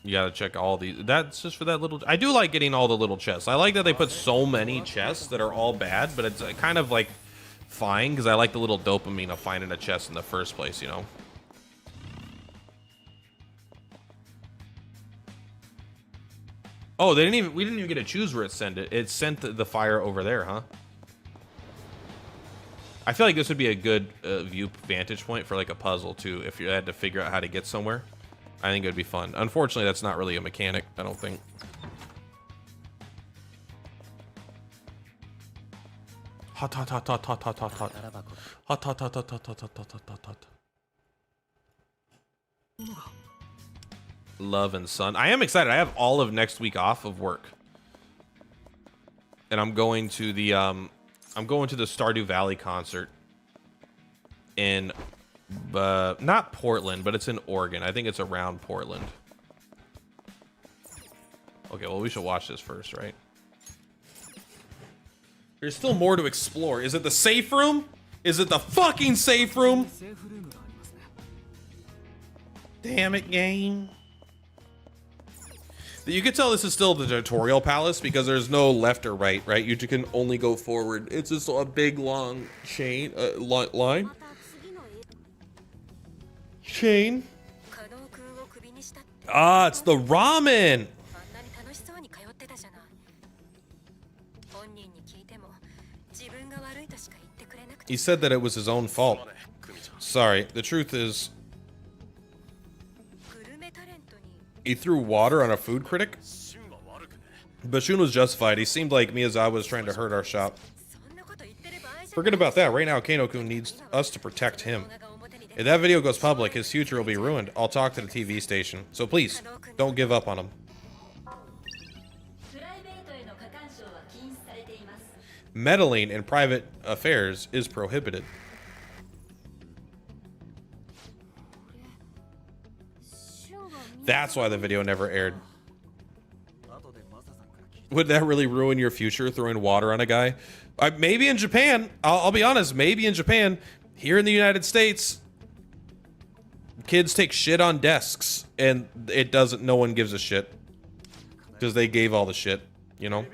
You gotta check all these. That's just for that little. I do like getting all the little chests. I like that they put so many chests that are all bad, but it's kind of like fine because I like the little dopamine of finding a chest in the first place, you know. Oh, we didn't even get to choose where it sent it. It sent the fire over there, huh? I feel like this would be a good view vantage point for like a puzzle too. If you had to figure out how to get somewhere, I think it would be fun. Unfortunately, that's not really a mechanic, I don't think. Hot, hot, hot, hot, hot, hot, hot, hot. Hot, hot, hot, hot, hot, hot, hot, hot, hot, hot. Love and Sun. I am excited. I have all of next week off of work. And I'm going to the Stardew Valley concert in not Portland, but it's in Oregon. I think it's around Portland. Okay, well, we should watch this first, right? There's still more to explore. Is it the safe room? Is it the fucking safe room? Damn it, game. You can tell this is still the tutorial palace because there's no left or right, right? You can only go forward. It's just a big, long chain, line. Chain. Ah, it's the ramen. He said that it was his own fault. Sorry, the truth is, he threw water on a food critic. But Shun was justified. He seemed like Miyazawa was trying to hurt our shop. Forget about that. Right now, Kano-kun needs us to protect him. If that video goes public, his future will be ruined. I'll talk to the TV station. So please, don't give up on him. Meddling in private affairs is prohibited. That's why the video never aired. Would that really ruin your future, throwing water on a guy? Maybe in Japan. I'll be honest, maybe in Japan. Here in the United States, kids take shit on desks, and it doesn't, no one gives a shit. Because they gave all the shit, you know?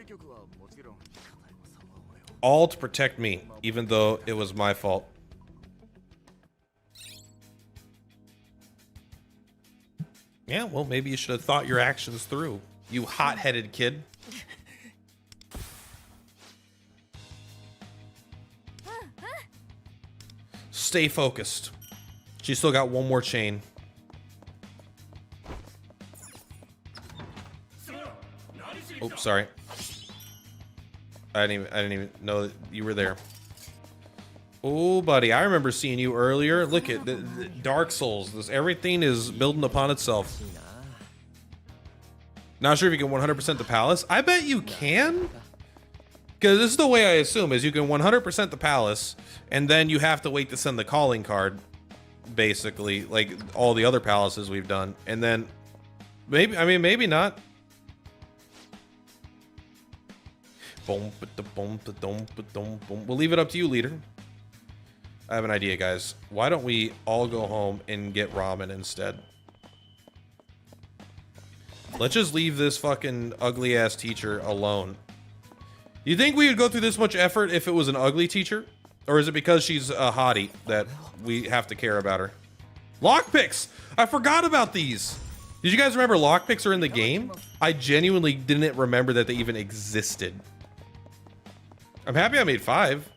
All to protect me, even though it was my fault. Yeah, well, maybe you should have thought your actions through, you hot-headed kid. Stay focused. She's still got one more chain. Oops, sorry. I didn't even know that you were there. Oh, buddy, I remember seeing you earlier. Look at the Dark Souls. Everything is building upon itself. Not sure if you can 100% the palace. I bet you can. Because this is the way I assume is you can 100% the palace, and then you have to wait to send the calling card, basically, like all the other palaces we've done. And then maybe, I mean, maybe not. We'll leave it up to you, leader. I have an idea, guys. Why don't we all go home and get ramen instead? Let's just leave this fucking ugly ass teacher alone. You think we would go through this much effort if it was an ugly teacher? Or is it because she's a hottie that we have to care about her? Lockpicks! I forgot about these! Did you guys remember lockpicks are in the game? I genuinely didn't remember that they even existed. I'm happy I made 5.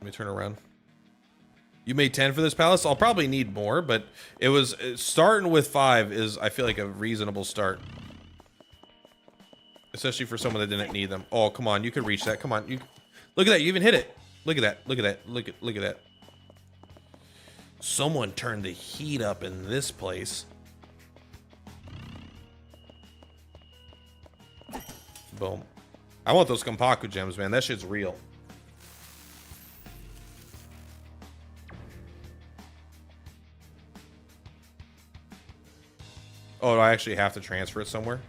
me turn around. You made 10 for this palace? I'll probably need more, but it was starting with 5 is, I feel like, a reasonable start. Especially for someone that didn't need them. Oh, come on. You can reach that. Come on. You look at that. You even hit it. Look at that. Look at that. Look at that. Someone turned the heat up in this place. Boom. I want those Kompaku gems, man. That shit's real. Oh, do I actually have to transfer it somewhere?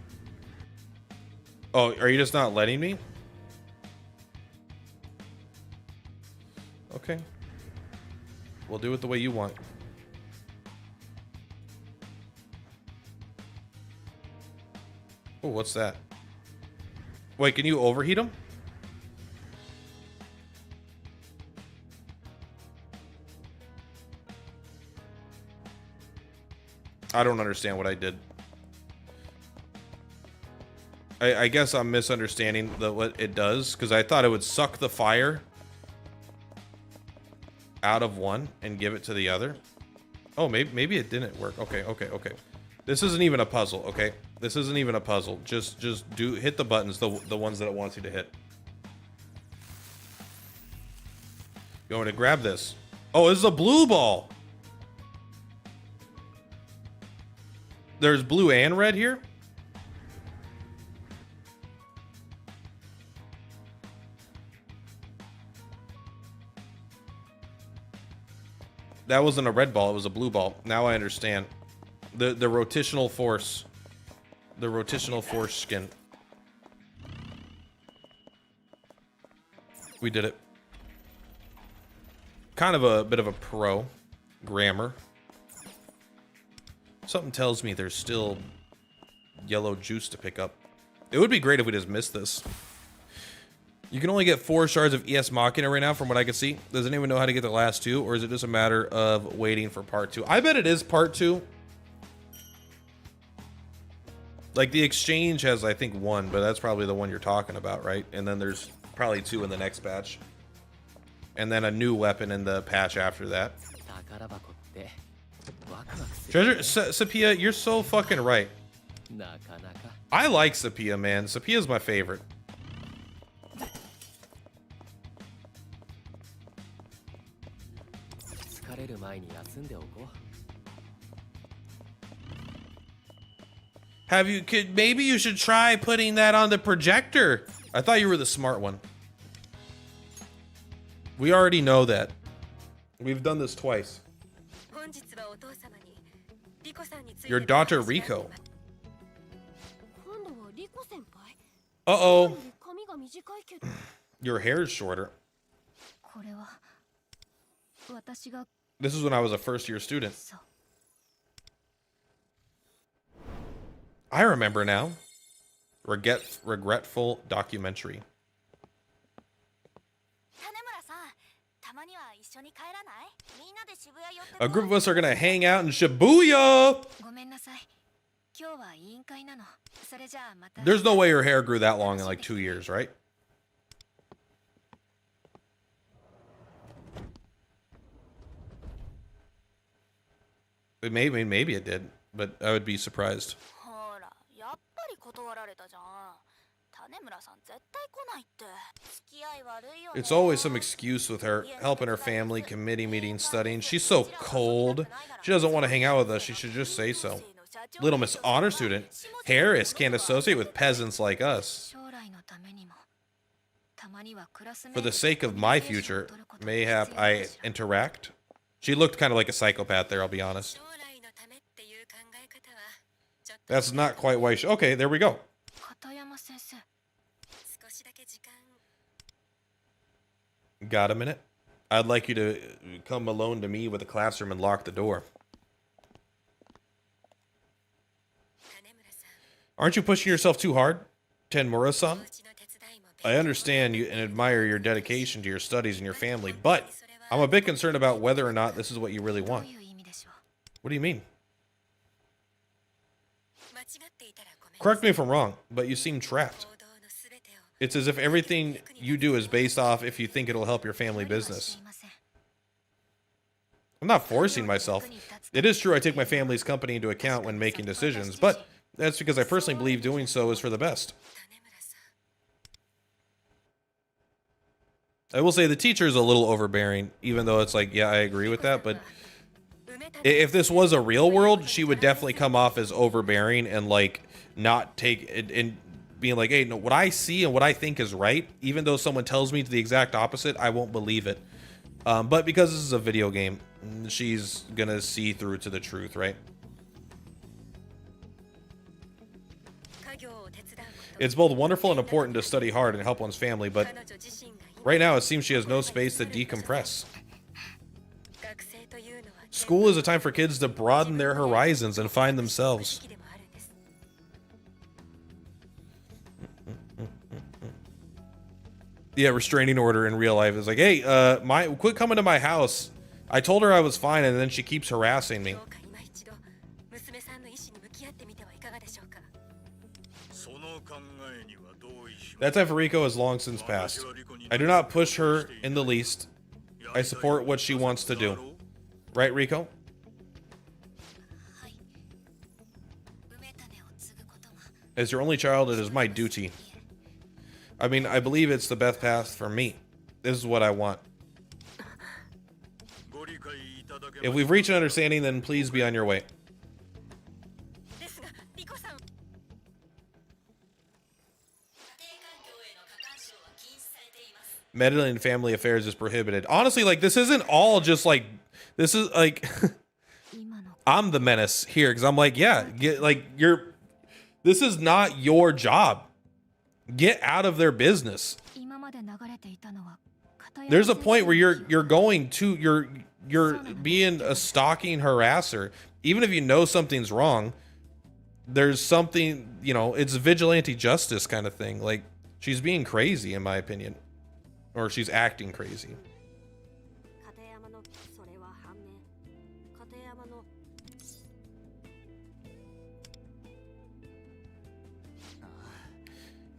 Oh, are you just not letting me? Okay. We'll do it the way you want. Oh, what's that? Wait, can you overheat them? I don't understand what I did. I guess I'm misunderstanding what it does, because I thought it would suck the fire out of one and give it to the other. Oh, maybe it didn't work. Okay. This isn't even a puzzle, okay? This isn't even a puzzle. Just hit the buttons, the ones that it wants you to hit. You want me to grab this? Oh, this is a blue ball. There's blue and red here? That wasn't a red ball, it was a blue ball. Now I understand. The rotational force. The rotational force skin. We did it. Kind of a bit of a pro. Grammar. Something tells me there's still yellow juice to pick up. It would be great if we just missed this. You can only get 4 shards of ES Machina right now, from what I can see. Does anyone know how to get the last 2, or is it just a matter of waiting for part 2? I bet it is part 2. Like, the exchange has, I think, 1, but that's probably the one you're talking about, right? And then there's probably 2 in the next patch. And then a new weapon in the patch after that. Treasure, Sepia, you're so fucking right. I like Sepia, man. Sepia's my favorite. Maybe you should try putting that on the projector. I thought you were the smart one. We already know that. We've done this twice. Your daughter Rico. Uh-oh. Your hair is shorter. This is when I was a first-year student. I remember now. Regretful documentary. A group of us are gonna hang out in Shibuya. There's no way her hair grew that long in like 2 years, right? Maybe it did, but I would be surprised. It's always some excuse with her, helping her family, committee meetings, studying. She's so cold. She doesn't want to hang out with us. She should just say so. Little Miss Honor Student. Harris can't associate with peasants like us. For the sake of my future, mayhap I interact. She looked kind of like a psychopath there, I'll be honest. That's not quite why she... Okay, there we go. Got a minute? I'd like you to come alone to me with the classroom and lock the door. Aren't you pushing yourself too hard, Tenmura-san? I understand you and admire your dedication to your studies and your family, but I'm a bit concerned about whether or not this is what you really want. What do you mean? Correct me if I'm wrong, but you seem trapped. It's as if everything you do is based off if you think it'll help your family business. I'm not forcing myself. It is true I take my family's company into account when making decisions, but that's because I personally believe doing so is for the best. I will say the teacher is a little overbearing, even though it's like, yeah, I agree with that, but if this was a real world, she would definitely come off as overbearing and like not take it and being like, hey, no, what I see and what I think is right, even though someone tells me the exact opposite, I won't believe it. But because this is a video game, she's gonna see through to the truth, right? It's both wonderful and important to study hard and help one's family, but right now it seems she has no space to decompress. School is a time for kids to broaden their horizons and find themselves. Yeah, restraining order in real life is like, hey, quit coming to my house. I told her I was fine, and then she keeps harassing me. That time for Rico has long since passed. I do not push her in the least. I support what she wants to do. Right, Rico? As your only child, it is my duty. I mean, I believe it's the best path for me. This is what I want. If we've reached an understanding, then please be on your way. Meddling in family affairs is prohibited. Honestly, like, this isn't all just like, this is like, I'm the menace here, because I'm like, yeah, this is not your job. Get out of their business. There's a point where you're being a stalking harasser. Even if you know something's wrong, there's something, you know, it's vigilante justice kind of thing. Like, she's being crazy, in my opinion. Or she's acting crazy.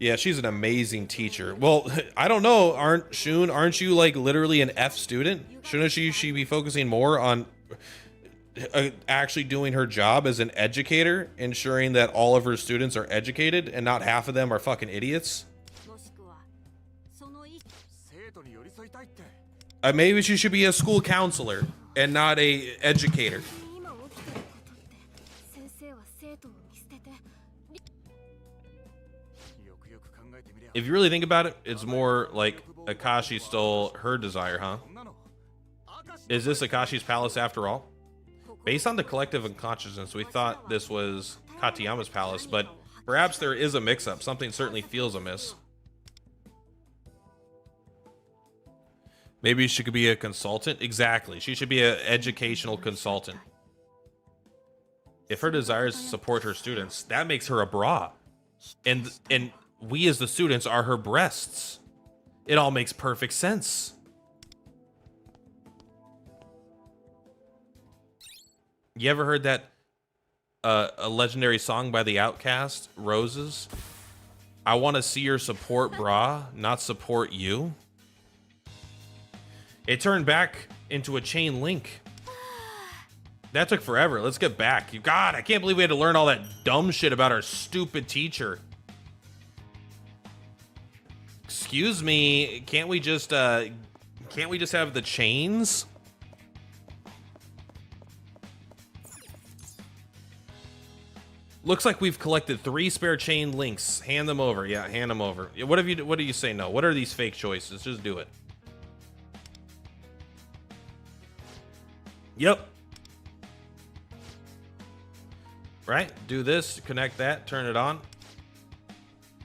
Yeah, she's an amazing teacher. Well, I don't know, aren't you like literally an F student? Shouldn't she be focusing more on actually doing her job as an educator, ensuring that all of her students are educated and not half of them are fucking idiots? Maybe she should be a school counselor and not a educator. If you really think about it, it's more like Akashi stole her desire, huh? Is this Akashi's palace after all? Based on the collective unconsciousness, we thought this was Katayama's palace, but perhaps there is a mix-up. Something certainly feels amiss. Maybe she could be a consultant? Exactly. She should be an educational consultant. If her desire is to support her students, that makes her a bra. And we as the students are her breasts. It all makes perfect sense. You ever heard that a legendary song by the Outcast, Roses? I want to see your support bra, not support you. It turned back into a chain link. That took forever. Let's get back. God, I can't believe we had to learn all that dumb shit about our stupid teacher. Excuse me, can't we just have the chains? Looks like we've collected 3 spare chain links. Hand them over. Yeah, hand them over. What do you say no? What are these fake choices? Just do it. Yep. Right? Do this, connect that, turn it on.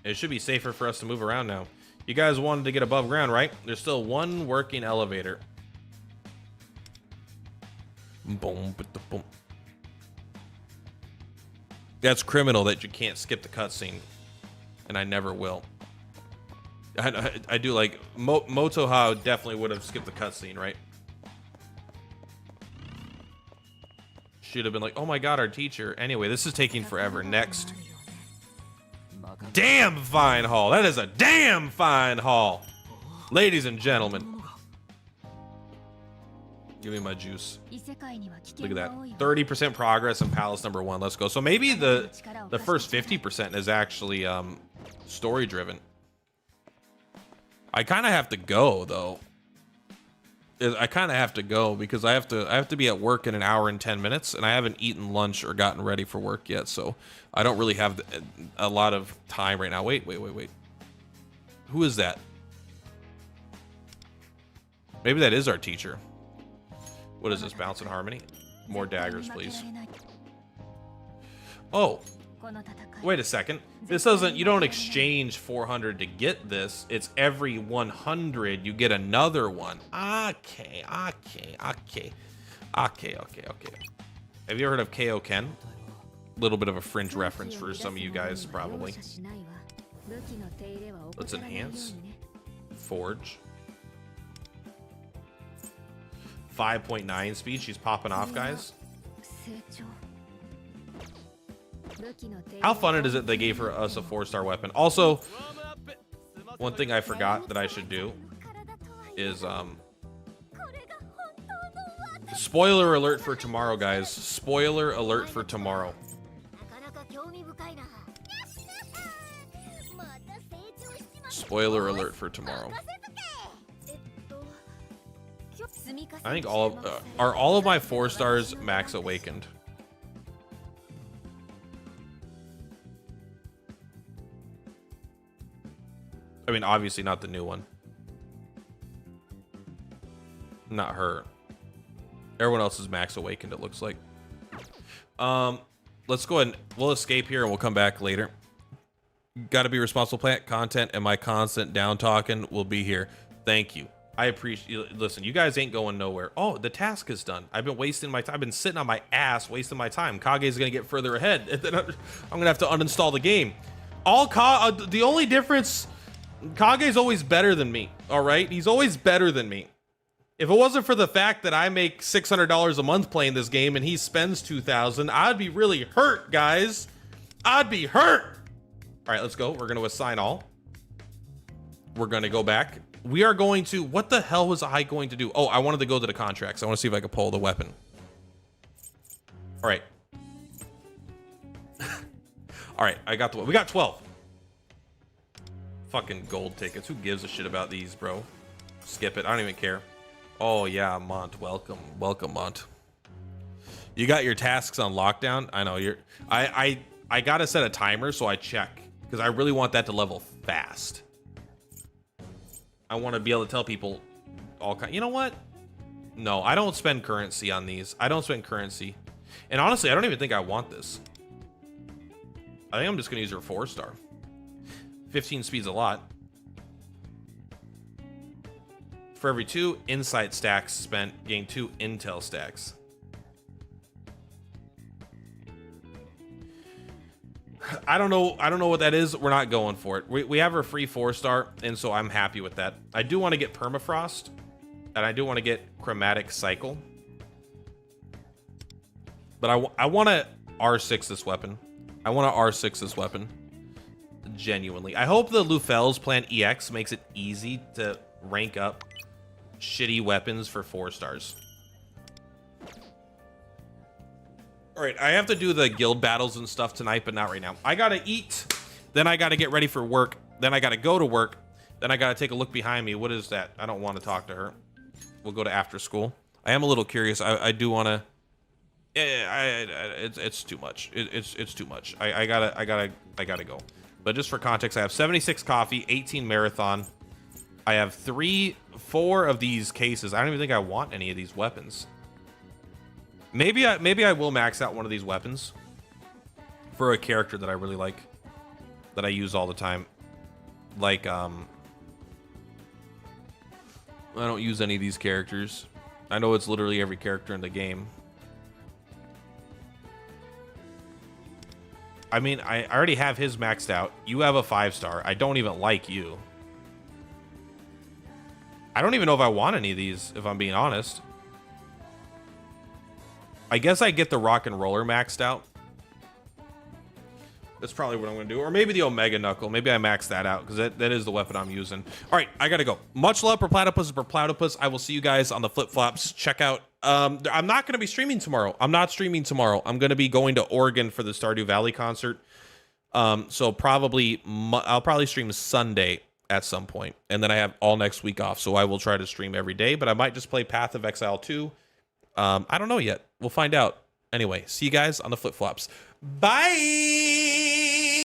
It should be safer for us to move around now. You guys wanted to get above ground, right? There's still one working elevator. Boom, boom. That's criminal that you can't skip the cutscene, and I never will. I do like Motoha definitely would have skipped the cutscene, right? Should have been like, oh my god, our teacher. Anyway, this is taking forever. Next. Damn fine hall. That is a damn fine hall. Ladies and gentlemen. Give me my juice. Look at that. 30% progress in Palace number 1. Let's go. So maybe the first 50% is actually story driven. I kind of have to go though. I kind of have to go because I have to be at work in an hour and 10 minutes, and I haven't eaten lunch or gotten ready for work yet, so I don't really have a lot of time right now. Wait. Who is that? Maybe that is our teacher. What is this? Bounce and harmony? More daggers, please. Oh. Wait a second. This doesn't, you don't exchange 400 to get this. It's every 100 you get another one. Okay. Have you ever heard of KO Ken? Little bit of a fringe reference for some of you guys, probably. Let's enhance. Forge. 5.9 speed. She's popping off, guys. How fun it is that they gave us a 4-star weapon. Also, one thing I forgot that I should do is spoiler alert for tomorrow, guys. Spoiler alert for tomorrow. Spoiler alert for tomorrow. I think are all of my 4 stars max awakened? I mean, obviously not the new one. Not her. Everyone else is max awakened, it looks like. Let's go ahead and we'll escape here and we'll come back later. Gotta be responsible plant content, and my constant down talking will be here. Thank you. I appreciate. Listen, you guys ain't going nowhere. Oh, the task is done. I've been wasting my time. I've been sitting on my ass, wasting my time. Kage's gonna get further ahead, and then I'm gonna have to uninstall the game. The only difference, Kage's always better than me. All right, he's always better than me. If it wasn't for the fact that I make $600 a month playing this game and he spends $2,000, I'd be really hurt, guys. I'd be hurt. All right, let's go. We're gonna assign all. We're gonna go back. We are going to, what the hell was I going to do? Oh, I wanted to go to the contracts. I want to see if I could pull the weapon. All right. All right, I got we got 12. Fucking gold tickets. Who gives a shit about these, bro? Skip it. I don't even care. Oh yeah, Mont. Welcome. Welcome, Mont. You got your tasks on lockdown? I know you're I gotta set a timer so I check, because I really want that to level fast. I want to be able to tell people all kind. You know what? No, I don't spend currency on these. I don't spend currency. And honestly, I don't even think I want this. I think I'm just going to use her 4-star. 15 speed's a lot. For every 2 insight stacks spent, gain 2 intel stacks. I don't know what that is. We're not going for it. We have our free 4-star, and so I'm happy with that. I do want to get permafrost, and I do want to get chromatic cycle, but I want to R6 this weapon. I want to R6 this weapon. Genuinely, I hope the Lufel's Plan EX makes it easy to rank up shitty weapons for 4 stars. All right, I have to do the guild battles and stuff tonight, but not right now. I gotta eat, then I gotta get ready for work, then I gotta go to work, then I gotta take a look behind me. What is that? I don't want to talk to her. We'll go to after school. I am a little curious. I do want to. It's too much. It's too much. I gotta go. But just for context, I have 76 coffee, 18 marathon. I have 4 of these cases. I don't even think I want any of these weapons. Maybe I will max out one of these weapons for a character that I really like, that I use all the time. Like, I don't use any of these characters. I know it's literally every character in the game. I mean, I already have his maxed out. You have a 5-star. I don't even like you. I don't even know if I want any of these, if I'm being honest. I guess I get the rock and roller maxed out. That's probably what I'm going to do. Or maybe the Omega Knuckle. Maybe I max that out, because that is the weapon I'm using. All right, I got to go. Much love for Platypus. I will see you guys on the flip-flops. Check out I'm not going to be streaming tomorrow. I'm not streaming tomorrow. I'm going to be going to Oregon for the Stardew Valley concert. So probably I'll probably stream Sunday at some point, and then I have all next week off. So I will try to stream every day, but I might just play Path of Exile 2. I don't know yet. We'll find out. Anyway, see you guys on the flip flops. Bye.